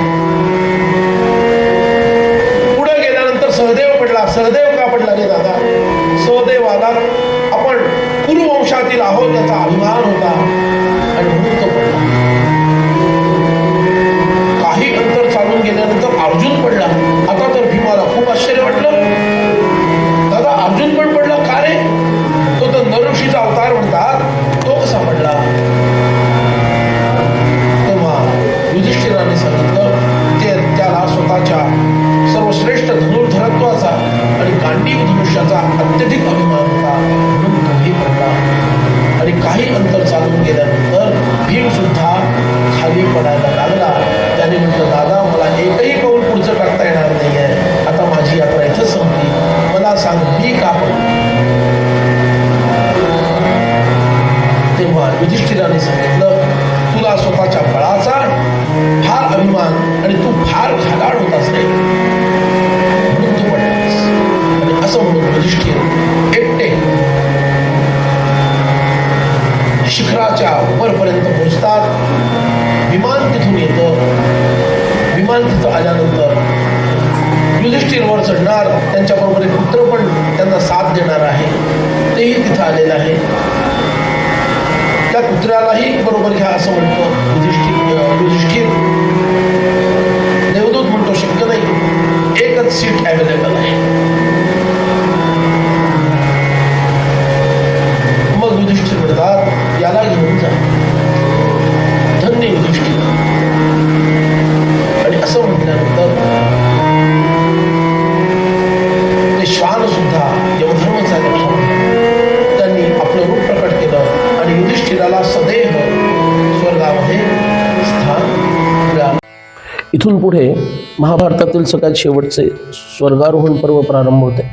पुढे गेल्यानंतर सहदेव पडला. सहदेव का पडला रे दादा? सहदेवाला आपण कुरुवंशातील आहोत याचा अभिमान होता आणि म्हणून तो पडला. काही अंतर चालून गेल्यानंतर अर्जुन पडला. आता तर भीमाला खूप आश्चर्य वाटलं, दादा अर्जुन पण पडला का रे? तो तर नरऋषीचा अवतार म्हणतात, तो कसा पडला? तेव्हा युधिष्ठिराने सांगितलं त्याला स्वतःच्या सर्वश्रेष्ठ धनुर्धरत्वाचा आणि गांडीव धनुष्याचा अत्यधिक अभिमान होता म्हणून तोही पडला. आणि काही अंतर चालून गेल्यानंतर भीम सुद्धा खाली पडायला लागला. त्याने म्हटलं दादा मला एकही पाऊल पुढचं टाकता येणार नाहीये, आता माझी यात्रा इथंच संपली, मला सांग मी का पडलो? तेव्हा युधिष्ठिराने सांगितलं तुला स्वतःच्या बळाचा फार अभिमान आणि तू फार खादाड होतास रे म्हणून तू पडलास. आणि असं म्हणून युधिष्ठिर एकटे शिखराच्या वरपर्यंत पोहोचतात. विमान तिथून येतं. विमान तिथं आल्यानंतर युधिष्ठिर वर चढणार, त्यांच्याबरोबर एक पुत्र पण त्यांना साथ देणार आहे, तेही तिथं आलेलं आहे. त्या पुत्रालाही बरोबर घ्या असं म्हणतो युधिष्ठिर. देवदूत म्हणतो शक्य नाही, एकच सीट अवेलेबल आहे. मग युधिष्ठिर म्हणतात याला घेऊन जा. धन्य युधिष्ठिर. आणि असं म्हटल्यानंतर ते श्वान सुद्धा यमधर्माचा लक्षण त्यांनी आपलं रूप प्रकट केलं आणि युधिष्ठिराला सदैव स्वर्गामध्ये स्थान मिळालं. इथून पुढे महाभारतातील सगळ्यात शेवटचे स्वर्गारोहण पर्व प्रारंभ होते.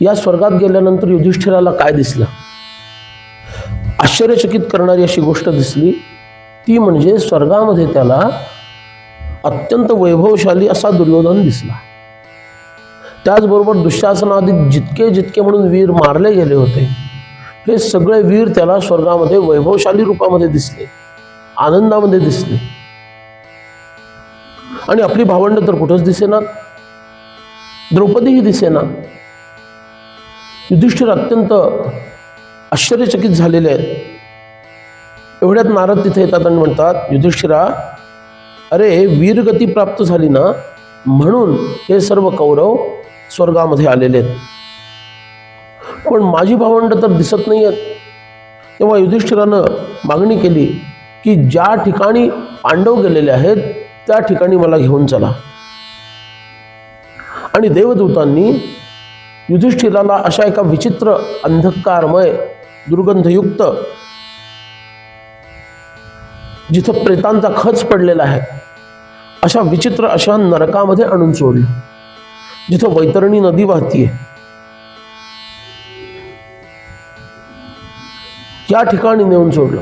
या स्वर्गात गेल्यानंतर युधिष्ठिराला काय दिसलं? आश्चर्यचकित करणारी अशी गोष्ट दिसली. ती म्हणजे स्वर्गामध्ये त्याला अत्यंत वैभवशाली असा दुर्योधन दिसला. त्याचबरोबर दुःशासनाआधी जितके जितके म्हणून वीर मारले गेले होते, हे सगळे वीर त्याला स्वर्गामध्ये वैभवशाली रूपामध्ये दिसले, आनंदामध्ये दिसले. आणि आपली भावंड तर कुठंच दिसेना, द्रौपदीही दिसेना. युधिष्ठिर अत्यंत आश्चर्यचकित झालेले आहेत. एवढ्यात नारद तिथे येतात आणि म्हणतात, युधिष्ठिरा, अरे वीरगती प्राप्त झाली ना, म्हणून हे सर्व कौरव स्वर्गामध्ये आलेले आहेत, पण माझी भावंड तर दिसत नाही आहेत. तेव्हा युधिष्ठिरानं मागणी केली की ज्या ठिकाणी पांडव गेलेले आहेत त्या ठिकाणी मला घेऊन चला. आणि देवदूतांनी युधिष्ठिराला अशा एका विचित्र अंधकारमय दुर्गंधयुक्त, जिथं प्रेतांचा खच पडलेला आहे, अशा विचित्र अशा नरकामध्ये आणून सोडलं, जिथं वैतरणी नदी वाहतीये. या ठिकाणी नेऊन सोडलं.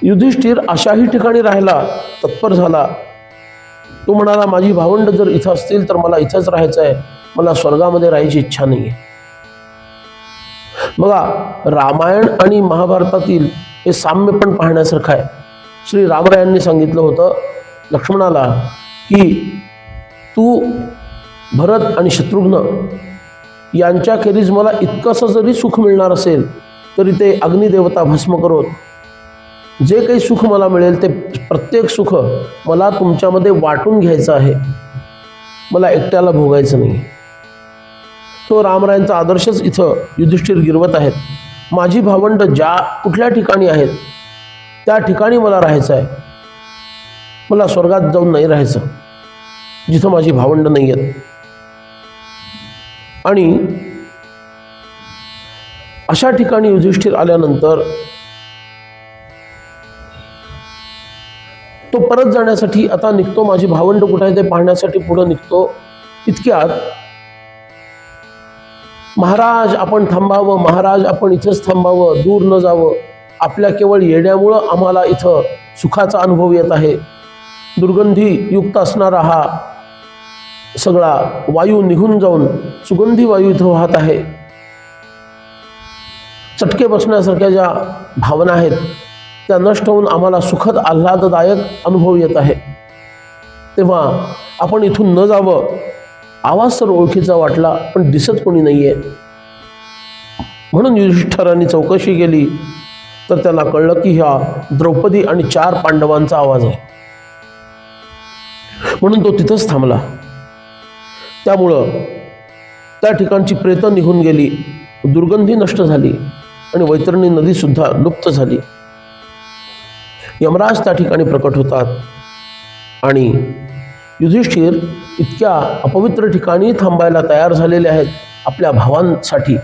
युधिष्ठिर अशाही ठिकाणी राहायला तत्पर झाला. तो म्हणाला, माझी भावंड जर इथं असतील तर मला इथंच राहायचं आहे, मला स्वर्गामध्ये राहायची इच्छा नाही आहे. बघा, रामायण आणि महाभारतातील हे साम्य पण पाहण्यासारखं आहे. श्री रामरायांनी सांगितलं होतं लक्ष्मणाला की तू भरत आणि शत्रुघ्न यांच्याखेरीज मला इतकंसं जरी सुख मिळणार असेल तरी ते अग्निदेवता भस्म करोत. जे काही सुख मला मिळेल ते प्रत्येक सुख मला तुमच्यामध्ये वाटून घ्यायचं आहे, मला एकट्याला भोगायचं नाही. तो रामरायांचा आदर्शच इथं युधिष्ठिर गिरवत आहेत. माझी भावंड ज्या कुठल्या ठिकाणी आहेत त्या ठिकाणी मला राहायचं आहे, मला स्वर्गात जाऊन नाही राहायचं जिथं माझी भावंड नाही आहेत. आणि अशा ठिकाणी युधिष्ठिर आल्यानंतर तो परत जाण्यासाठी आता निघतो. माझी भावंड कुठे आहे ते पाहण्यासाठी पुढे निघतो. इतक्यात, महाराज आपण थांबावं, महाराज आपण इथंच थांबावं, दूर न जावं, आपल्या केवळ येण्यामुळं आम्हाला इथं सुखाचा अनुभव येत आहे. दुर्गंधी युक्त असणारा हा सगळा वायू निघून जाऊन सुगंधी वायू इथं वाहत आहे. चटके बसण्यासारख्या ज्या भावना आहेत त्या नष्ट होऊन आम्हाला सुखद आल्हाददायक अनुभव येत आहे. तेव्हा आपण इथून न जावं. आवाज तर ओळखीचा वाटला पण दिसत कोणी नाहीये. म्हणून युधिष्ठिरांनी चौकशी केली तर त्याला कळलं की ह्या द्रौपदी आणि 4 पांडवांचा आवाज आहे. म्हणून तो तिथंच थांबला. त्यामुळं त्या ठिकाणची प्रेतं निघून गेली, दुर्गंधी नष्ट झाली आणि वैतरणी नदी सुद्धा लुप्त झाली. यमराज त्या ठिकाणी प्रकट होतात आणि युधिष्ठिर इतक्या अपवित्र ठिकाणी थांबायला तयार झालेले आहेत आपल्या भावांसाठी,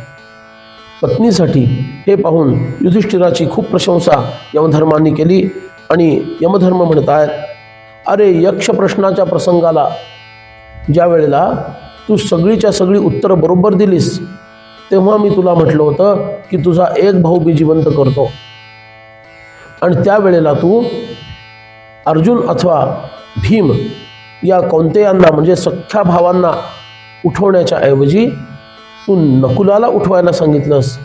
पत्नीसाठी. हे पाहून युधिष्ठिराची खूप प्रशंसा यमधर्मांनी केली आणि यमधर्म म्हणतात, अरे यक्ष प्रश्नाच्या प्रसंगाला ज्या वेळेला तू सगळीच्या सगळी उत्तरं बरोबर दिलीस तेव्हा मी तुला म्हटलं होतं की तुझा एक भाऊ मी जिवंत करतो. आणि त्यावेळेला तू अर्जुन अथवा भीम या कौंतेयांना म्हणजे सख्ख्या भावांना उठवण्याच्या ऐवजी तू नकुलाला उठवायला सांगितलंस.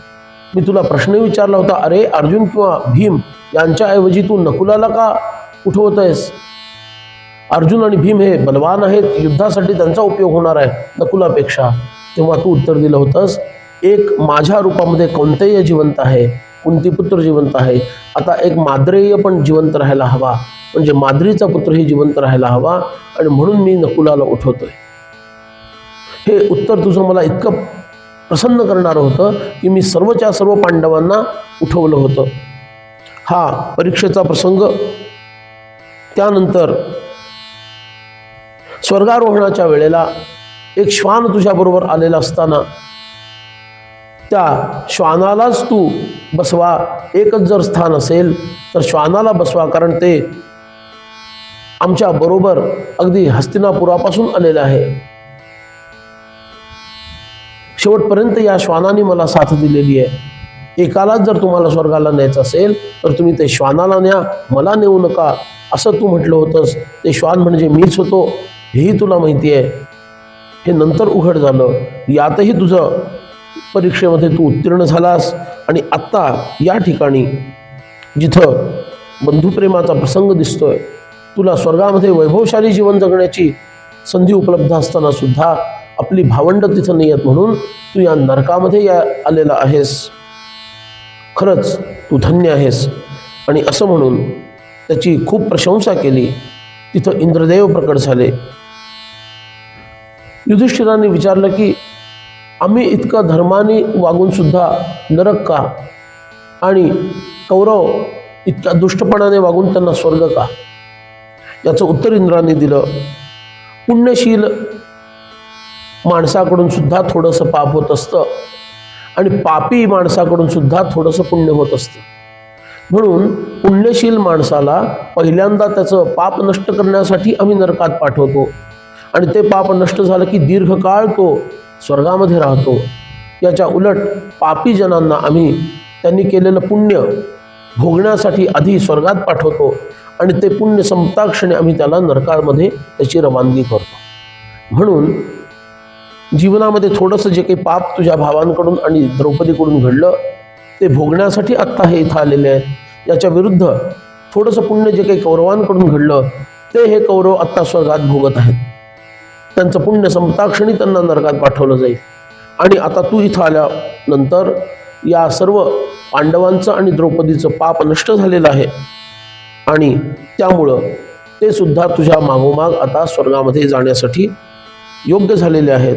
मी तुला प्रश्न विचारला होता, अरे अर्जुन किंवा भीम यांच्या ऐवजी तू नकुलाला का उठवत आहेस? अर्जुन आणि भीम हे बलवान आहेत, युद्धासाठी त्यांचा उपयोग होणार आहे नकुलापेक्षा. तेव्हा तू उत्तर दिलं होतंस, एक माझ्या रूपामध्ये कौंतेय जिवंत आहे, कुंतीपुत्र जिवंत आहे, आता एक माद्रेय पण जिवंत राहायला हवा, म्हणजे माद्रीचा पुत्रही जिवंत राहायला हवा, आणि म्हणून मी नकुलाला उठवतोय. हे उत्तर तुझं मला इतकं प्रसन्न करणारं होतं की मी सर्वच्या सर्व पांडवांना उठवलं होतं. हा परीक्षेचा प्रसंग. त्यानंतर स्वर्गारोहणाच्या वेळेला एक श्वान तुझ्याबरोबर आलेला असताना त्या श्वानालाच तू बसवा. एकच जर स्थान असेल तर श्वानाला बसवा, कारण ते आमच्या बरोबर अगदी हस्तिनापुरापासून आलेलं आहे. शेवटपर्यंत या श्वानाने मला साथ दिलेली आहे. एकालाच जर तुम्हाला स्वर्गाला न्यायचं असेल तर तुम्ही ते श्वानाला न्या, मला नेऊ नका, असं तू म्हटलं होतंस. ते श्वान म्हणजे मीच होतो हेही तुला माहिती आहे. हे नंतर उघड झालं. यातही तुझं परीक्षेमध्ये तू उत्तीर्ण झालास आणि आत्ता या ठिकाणी जिथं बंधुप्रेमाचा प्रसंग दिसतोय, तुला स्वर्गामध्ये वैभवशाली जीवन जगण्याची संधी उपलब्ध असताना सुद्धा आपली भावंड तिथं नाही आहेत म्हणून तू या नरकामध्ये आलेला आहेस. खरंच तू धन्य आहेस. आणि असं म्हणून त्याची खूप प्रशंसा केली. तिथं इंद्रदेव प्रकट झाले. युधिष्ठिराने विचारलं की आम्ही इतकं धर्माने वागून सुद्धा नरक का, आणि कौरव इतक्या दुष्टपणाने वागून त्यांना स्वर्ग का? याचं उत्तर इंद्राने दिलं, पुण्यशील माणसाकडून सुद्धा थोडंसं पाप होत असतं आणि पापी माणसाकडून सुद्धा थोडंसं पुण्य होत असतं. म्हणून पुण्यशील माणसाला पहिल्यांदा त्याचं पाप नष्ट करण्यासाठी आम्ही नरकात पाठवतो आणि ते पाप नष्ट झालं की दीर्घकाळ तो स्वर्गामध्ये राहतो. याच्या उलट पापी जनांना आम्ही त्यांनी केलेलं पुण्य भोगण्यासाठी आधी स्वर्गात पाठवतो आणि ते पुण्य संपताक्षणी आम्ही त्याला नरकामध्ये त्याची रवानगी करतो. म्हणून जीवनामध्ये थोडंसं जे काही पाप तुझ्या भावांकडून आणि द्रौपदीकडून घडलं ते भोगण्यासाठी आत्ता हे इथं आलेले आहेत. याच्या विरुद्ध थोडंसं पुण्य जे काही कौरवांकडून घडलं ते हे कौरव आत्ता स्वर्गात भोगत आहेत. त्यांचं पुण्य संपताक्षणी त्यांना नरकात पाठवलं जाईल. आणि आता तू इथं आल्यानंतर या सर्व पांडवांचं आणि द्रौपदीचं पाप नष्ट झालेलं आहे आणि त्यामुळं ते सुद्धा तुझ्या मागोमाग आता स्वर्गामध्ये जाण्यासाठी योग्य झालेले आहेत.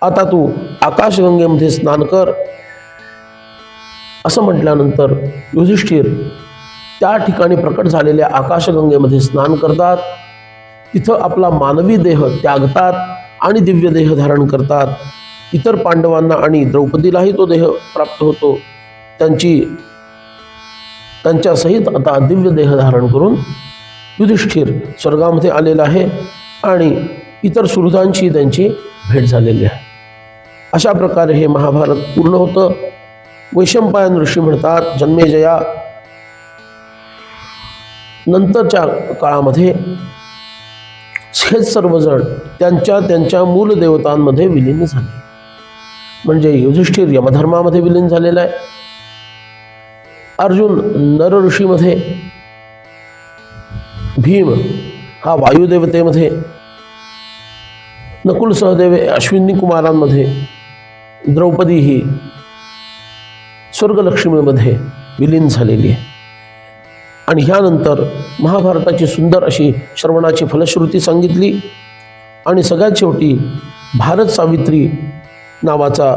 आता तू आकाशगंगेमध्ये स्नान कर. असं म्हटल्यानंतर युधिष्ठिर त्या ठिकाणी प्रकट झालेल्या आकाशगंगेमध्ये स्नान करतात. तिथं आपला मानवी देह त्यागतात आणि दिव्य देह धारण करतात. इतर पांडवांना आणि द्रौपदीलाही तो देह प्राप्त होतो. त्यांच्या सहित आता दिव्य देह धारण करून युधिष्ठिर स्वर्गामध्ये आलेला आहे आणि इतर सुहृदांची त्यांची भेट झालेली आहे. अशा प्रकारे हे महाभारत पूर्ण होतं. वैशंपायन ऋषी म्हणतात, जन्मेजया नंतरच्या काळामध्ये हे सर्वजण त्यांच्या मूल देवतांमध्ये विलीन झाले. म्हणजे युधिष्ठिर यमधर्मामध्ये विलीन झालेला आहे, अर्जुन नर ऋषीमध्ये, भीम हा वायुदेवतेमध्ये, नकुल सहदेव अश्विनी कुमारांमध्ये, द्रौपदी ही स्वर्गलक्ष्मीमध्ये विलीन झालेली आहे. आणि ह्यानंतर महाभारताची सुंदर अशी श्रवणाची फलश्रुती सांगितली आणि सगळ्यात शेवटी भारत सावित्री नावाचा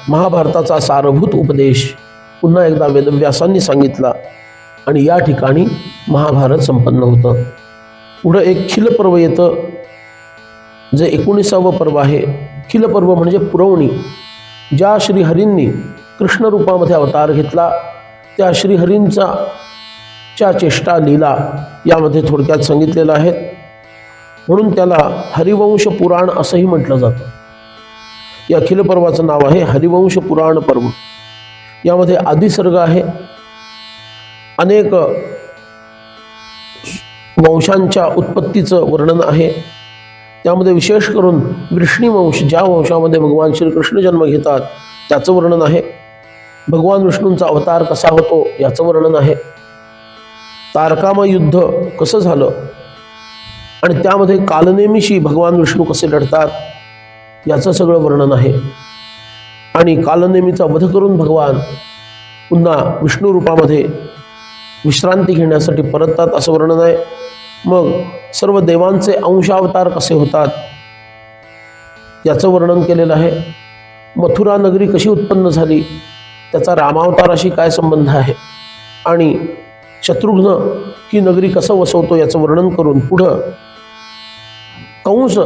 महाभारताचा सारभूत उपदेश पुन्हा एकदा वेदव्यासांनी सांगितला आणि या ठिकाणी महाभारत संपन्न होतं. पुढं एक खिल पर्व येतं, जे 19वे पर्व आहे. खिल पर्व म्हणजे पुरवणी. ज्या श्रीहरींनी कृष्ण रूपामध्ये अवतार घेतला त्या श्रीहरींचा चेष्टा लीला यामध्ये थोडक्यात सांगितलेलं आहे. म्हणून त्याला हरिवंश पुराण असंही म्हटलं जातं. या खिल पर्वाचं नाव आहे हरिवंश पुराण पर्व. यामध्ये आदिसर्ग आहे, अनेक वंशांच्या उत्पत्तीचं वर्णन आहे. त्यामध्ये विशेष करून वृष्णीवंश, ज्या वंशामध्ये भगवान श्रीकृष्ण जन्म घेतात त्याचं वर्णन आहे. भगवान विष्णूंचा अवतार कसा होतो याचं वर्णन आहे. तारकामय युद्ध कसं झालं आणि त्यामध्ये कालनेमीशी भगवान विष्णू कसे लढतात याचं सगळं वर्णन आहे. आणि कालनेमीचा वध करून भगवान पुन्हा विष्णू रूपामध्ये विश्रांती घेण्यासाठी परततात असं वर्णन आहे. मग सर्व देवांचे अंशावतार कसे होतात याचं वर्णन केलेलं आहे. मथुरा नगरी कशी उत्पन्न झाली, त्याचा रामावताराशी काय संबंध आहे, आणि शत्रुघ्न ही नगरी कसं वसवतो याचं वर्णन करून पुढं कंस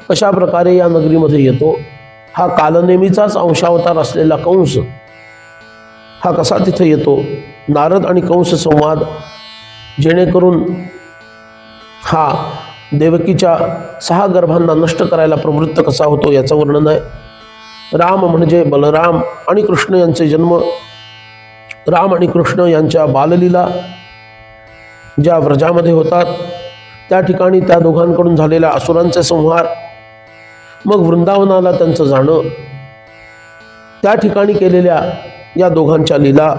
कशा प्रकारे या नगरीमध्ये येतो, हा कालनेमीचाच अंशावतार असलेला कंस हा कसा तिथे येतो, नारद आणि कंस संवाद, जेणेकरून हा देवकीच्या 6 गर्भांना नष्ट करायला प्रवृत्त कसा होतो याचं वर्णन आहे. राम म्हणजे बलराम आणि कृष्ण यांचे जन्म, राम आणि कृष्ण यांच्या बाललीला ज्या व्रजामध्ये होतात त्या ठिकाणी त्या दोघांकडून झालेल्या असुरांचे संहार, मग वृंदावनाला त्यांचं जाणं, त्या ठिकाणी केलेल्या या दोघांच्या लीला,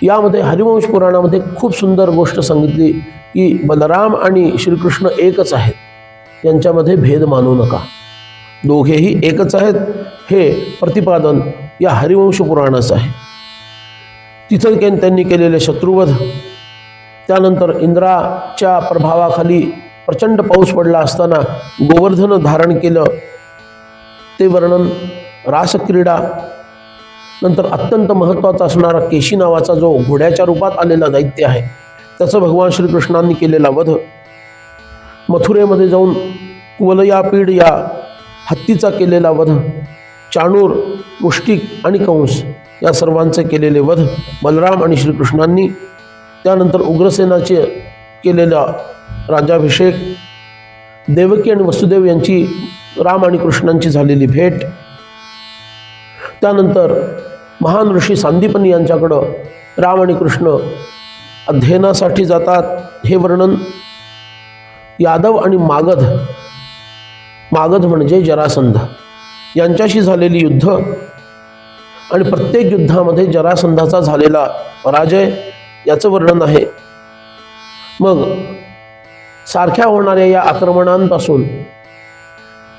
यामध्ये हरिवंश पुराणामध्ये खूप सुंदर गोष्ट सांगितली की बलराम आणि श्रीकृष्ण एकच आहेत, यांच्यामध्ये भेद मानू नका, दोघेही एकच आहेत, हे प्रतिपादन या हरिवंश पुराणाचं आहे. तिथं त्यांनी केलेले शत्रुवध, त्यानंतर इंद्राच्या प्रभावाखाली प्रचंड पाऊस पडला असताना गोवर्धन धारण केलं ते वर्णन, रासक्रीडा, नंतर अत्यंत महत्त्वाचा असणारा केशी नावाचा जो घोड्याच्या रूपात आलेला दैत्य आहे त्याचं भगवान श्रीकृष्णांनी केलेला वध, मथुरेमध्ये जाऊन कुवलयापीड या हत्तीचा केलेला वध, चाणूर, मुष्टिक आणि कंस या सर्वांचे केलेले वध बलराम आणि श्रीकृष्णांनी, त्यानंतर उग्रसेनाचे केलेला राज्याभिषेक, देवकी आणि वसुदेव यांची राम आणि कृष्णांची झालेली भेट, त्यानंतर महान ऋषी सांदीपनी यांच्याकडं राम आणि कृष्ण अध्ययनासाठी जातात हे वर्णन, यादव आणि मागध, मागध म्हणजे जरासंध यांच्याशी झालेली युद्ध आणि प्रत्येक युद्धामध्ये जरासंधाचा झालेला पराजय याचं वर्णन आहे. मग सारख्या होणाऱ्या या आक्रमणांपासून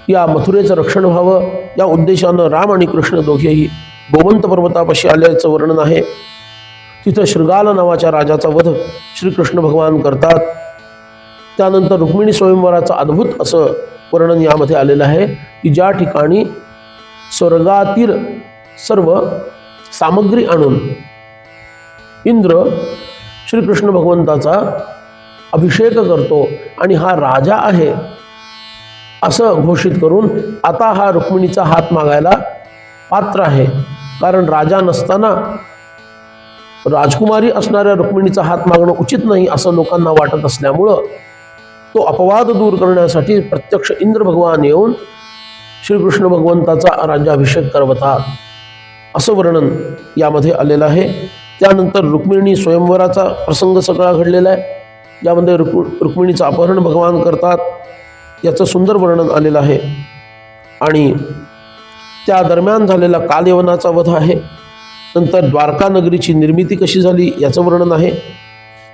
या मथुरेचं रक्षण व्हावं या उद्देशानं राम आणि कृष्ण दोघेही गोमंत पर्वतापाशी आल्याचं वर्णन आहे. तिथं शृगाल नावाच्या राजाचा वध श्रीकृष्ण भगवान करतात. त्यानंतर रुक्मिणी स्वयंवराचं अद्भुत असं वर्णन यामध्ये आलेलं आहे की ज्या ठिकाणी स्वर्गातील सर्व सामग्री आणून इंद्र श्रीकृष्ण भगवंताचा अभिषेक करतो आणि हा राजा आहे असं घोषित करून आता हा रुक्मिणीचा हात मागायला पात्र आहे, कारण राजा नसताना राजकुमारी असणाऱ्या रुक्मिणीचा हात मागणं उचित नाही असं लोकांना वाटत असल्यामुळं तो अपवाद दूर करण्यासाठी प्रत्यक्ष इंद्र भगवान येऊन श्रीकृष्ण भगवंताचा राज्याभिषेक करवतात असं वर्णन यामध्ये आलेलं आहे. त्यानंतर रुक्मिणी स्वयंवराचा प्रसंग सगळा घडलेला आहे, यामध्ये रुक्मिणीचं अपहरण भगवान करतात याचं सुंदर वर्णन आलेलं आहे. आणि त्या दरम्यान झालेला कालयवनाचा वध आहे. नंतर द्वारका नगरीची निर्मिती कशी झाली याचं वर्णन आहे.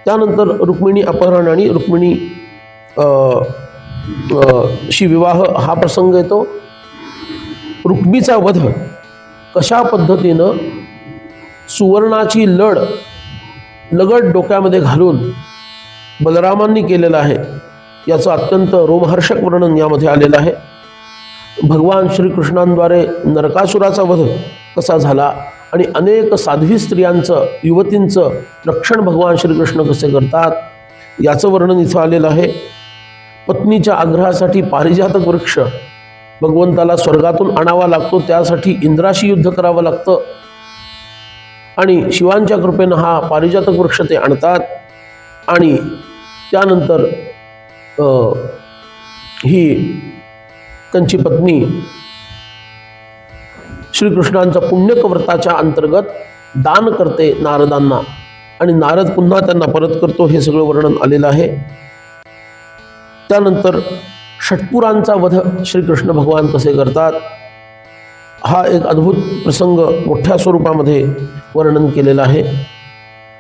त्यानंतर रुक्मिणी अपहरण आणि रुक्मिणी शी विवाह हा प्रसंग येतो. रुक्मीचा वध कशा पद्धतीनं सुवर्णाची लगड डोक्यामध्ये घालून बलरामांनी केलेलं आहे याचं अत्यंत रोमहर्षक वर्णन यामध्ये आलेलं आहे. भगवान श्रीकृष्णांद्वारे नरकासुराचा वध कसा झाला आणि अनेक साध्वी स्त्रियांचं, युवतींचं रक्षण भगवान श्रीकृष्ण कसे करतात याचं वर्णन इथं आलेलं आहे. पत्नीच्या आग्रहासाठी पारिजातक वृक्ष भगवंताला स्वर्गातून आणावा लागतो, त्यासाठी इंद्राशी युद्ध करावं लागतं आणि शिवांच्या कृपेनं हा पारिजातक वृक्ष ते आणतात. आणि त्यानंतर ही त्यांची पत्नी श्रीकृष्णांच्या पुण्यक व्रताच्या अंतर्गत दान करते नारदांना आणि नारद पुन्हा त्यांना परत करतो, हे सगळं वर्णन आलेलं आहे. त्यानंतर षटपुरांचा वध श्रीकृष्ण भगवान कसे करतात हा एक अद्भुत प्रसंग मोठ्या स्वरूपामध्ये वर्णन केलेला आहे.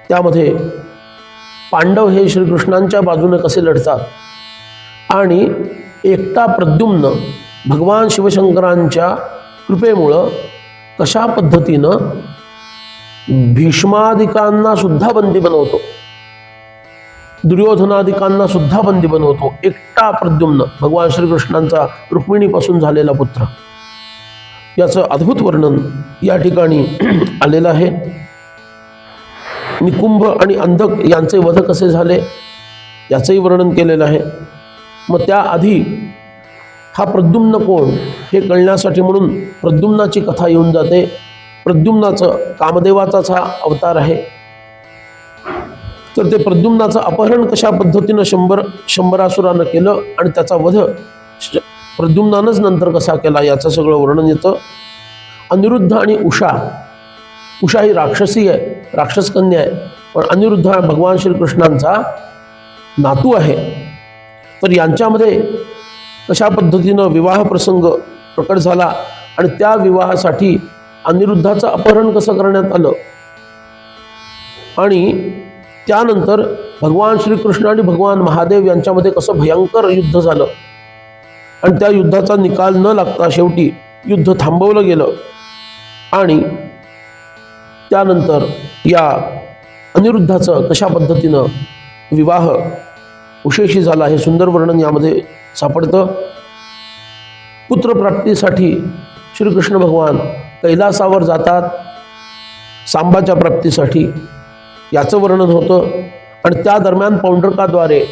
त्यामध्ये पांडव हे श्रीकृष्णांच्या बाजूने कसे लढतात आणि एकटा प्रद्युम्न भगवान शिवशंकरांच्या कृपेमुळं कशा पद्धतीनं भीष्मादिकांना सुद्धा बंदी बनवतो, दुर्योधनादिकांना सुद्धा बंदी बनवतो. एकटा प्रद्युम्न भगवान श्रीकृष्णांचा रुक्मिणीपासून झालेला पुत्र, याचं अद्भुत वर्णन या ठिकाणी आलेलं आहे. निकुंभ आणि अंधक यांचे वध कसे झाले याचंही वर्णन केलेलं आहे. मग त्याआधी हा प्रद्युम्न कोण हे कळण्यासाठी म्हणून प्रद्युम्नाची कथा येऊन जाते. प्रद्युम्नाचं कामदेवाचाच हा अवतार आहे. तर ते प्रद्युम्नाचं अपहरण कशा पद्धतीनं शंभरासुरानं केलं आणि त्याचा वध प्रद्युम्नानंच नंतर कसा केला याचं सगळं वर्णन येतं. अनिरुद्ध आणि उषा ही राक्षसी आहे, राक्षसकन्या आहे, पण अनिरुद्ध हा भगवान श्रीकृष्णांचा नातू आहे. तर यांच्यामध्ये कशा पद्धतीनं विवाह प्रसंग प्रकट झाला आणि त्या विवाहासाठी अनिरुद्धाचं अपहरण कसं करण्यात आलं आणि त्यानंतर भगवान श्रीकृष्ण आणि भगवान महादेव यांच्यामध्ये कसं भयंकर युद्ध झालं आणि त्या युद्धाचा निकाल न लागता शेवटी युद्ध थांबवलं गेलं आणि त्यानंतर या अनिरुद्धाचं कशा पद्धतीनं विवाह उशेशी झाला हे सुंदर वर्णन यामध्ये सापडतं. पुत्रप्राप्तीसाठी श्रीकृष्ण भगवान कैलासावर जातात सांबाच्या प्राप्तीसाठी याचं वर्णन होतं आणि त्या दरम्यान पौंड्रकाद्वारे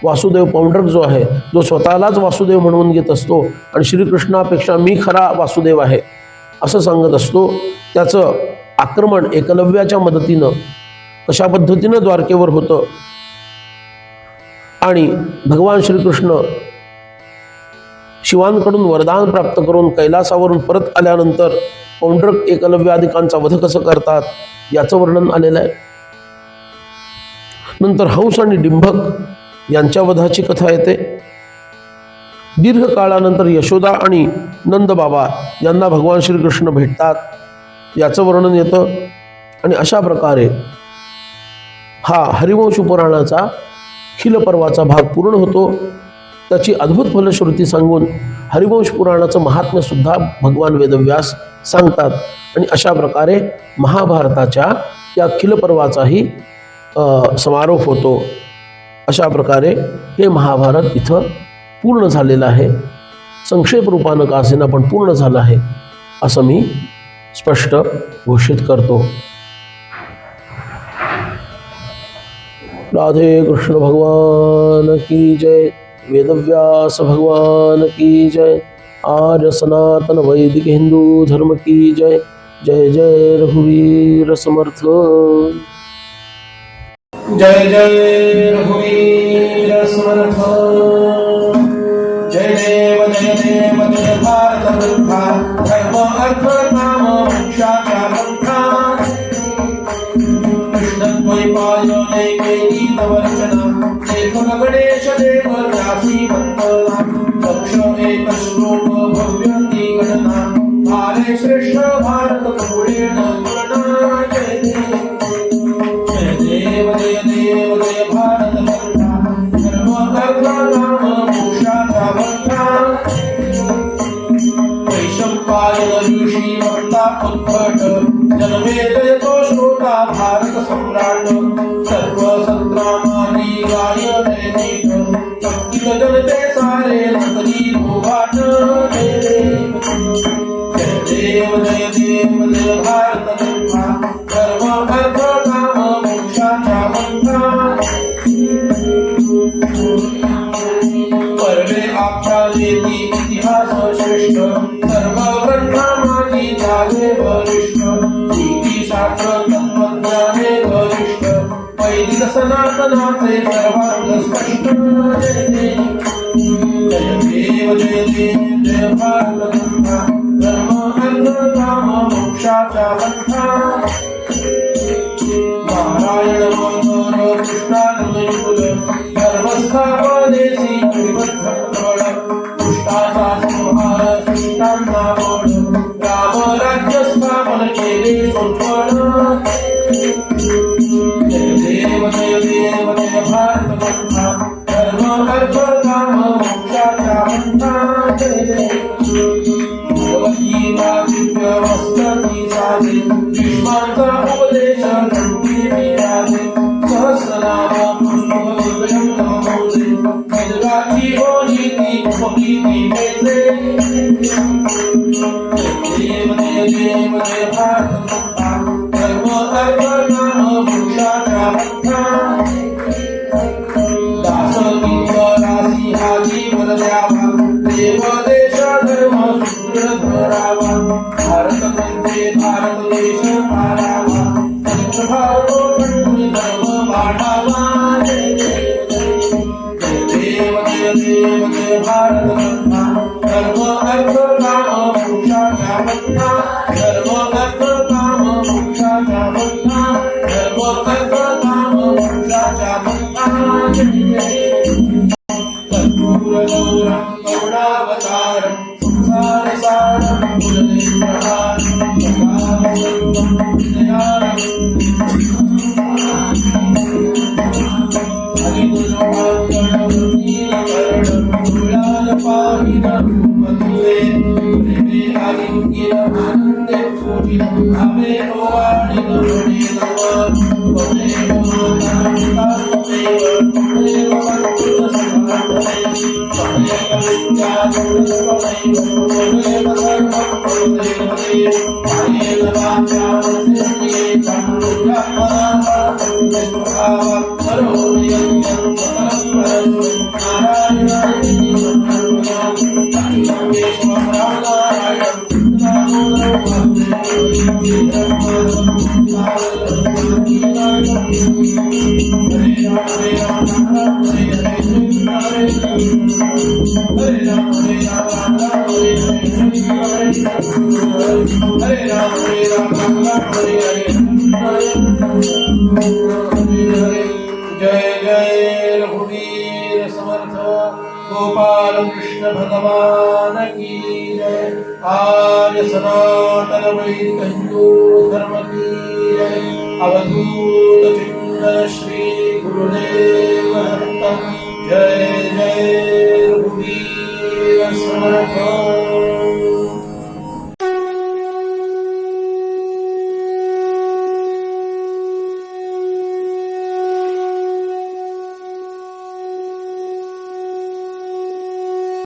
वासुदेव पौंड्रक जो आहे जो स्वतःलाच वासुदेव म्हणून घेत असतो आणि श्रीकृष्णापेक्षा मी खरा वासुदेव आहे असं सांगत असतो, त्याचं आक्रमण एकलव्याच्या मदतीनं कशा पद्धतीनं द्वारकेवर होतं आणि भगवान श्रीकृष्ण शिवांकडून वरदान प्राप्त करून कैलासावरून परत आल्यानंतर पौंड्रक एकलव्यादिकांचा वध कसं करतात याचं वर्णन आलेलं आहे. नंतर हंस आणि डिंभक यांच्या वधाची कथा येते. दीर्घ काळानंतर यशोदा आणि नंदबाबा यांना भगवान श्रीकृष्ण भेटतात याचं वर्णन येतं आणि अशा प्रकारे हा हरिवंश पुराणाचा खिल पर्वाचा भाग पूर्ण होतो. त्याची अद्भुत फलश्रुती सांगून हरिवंश पुराणाचं महात्म्य सुद्धा भगवान वेदव्यास सांगतात आणि अशा प्रकारे महाभारताच्या या खिल पर्वाचाही समारोप होतो. अशा प्रकारे हे महाभारत इथं पूर्ण झालेलं आहे. संक्षेप रूपानं का असेना पण पूर्ण झालं आहे असं मी स्पष्ट घोषित करतो. राधे कृष्ण भगवान की जय. वेदव्यास भगवान की जय. आर्य सनातन वैदिक हिंदू धर्म की जय. जय जय रघुवीर समर्थ. जय जय रघुवीर समर्थ. जय देव जय भारत वृद्धा धर्म अर्थ काम मोक्षाच्या पंथा कृष्णद्वैपायने केली तवर्चना लेखक गणेश देव व्यासी वंदना दक्ष एक श्लोक भव्य ती गणना भारे श्रेष्ठ भारत पुढे न तुलना. जय देव जय देव जय भारत वंदना धर्म अर्थ काम मोक्षाच्या पंथा वैशंपायन ऋषी वक्ता उद्भट जनमेजय तो श्रोता भारत सम्राट सर्व संग्रामानी गायते नीट भक्तित जनते सारे नगरी भोगाट. जय देव जय भारत वंदना धर्म अर्थ काम मोक्षाच्या पंथा पर्वे आख्यानेती इतिहास श्रेष्ठ सर्व ग्रंथामानी झाले वरिष्ठ नीतिशास्त्र तत्त्वज्ञाने वरिष्ठ वैदिक सनातनाचे सर्वांग स्पष्ट. जय देव जय भारत वंदना धर्म अर्थ काम मोक्षाच्या पंथा नारायण मनोहर कृष्णानुकुल धर्मस्थापनेसी परिबद्ध प्रबळ दुष्टाचा संहार शिष्टांना बोध राम राज्य स्थापन केले सोडवण. जय देव जय भारत वंदना धर्म अर्थ काम मोक्षाच्या पंथा. भगवद्गीता दिव्य वस्त्री साधे भीष्मांचा उपदेश कंठी विराजे सहस्रनाम पुष्पगुरुभ्यं नमोजे वेदराची बोलीती उपगीती वेदे. देव जय भारत वंदना धर्म अर्थ काम मोक्षाच्या पंथा दास राशी हाजी वर द्यावा देव देश धर्म सुदृढ धरावा भारत वंदे भारत देश मारावा प्रभाव तो खंडून धर्म वाढावा. जय देव जय भारत वंदना धर्म अर्थ काम मोक्षाच्या पंथा धर्म अर्थ काम मोक्षाच्या पंथा धर्म अर्थ काम मोक्षाच्या पंथा. कर्पूर गौरं जय जय रघुवीर समर्थ गोपाल कृष्ण भगवान की जय। आर्य सनातन वैदिक हिंदू धर्म की जय। अवधूत चिंतन श्री गुरुदेव दत्त। जय जय रघुवीर समर्थ।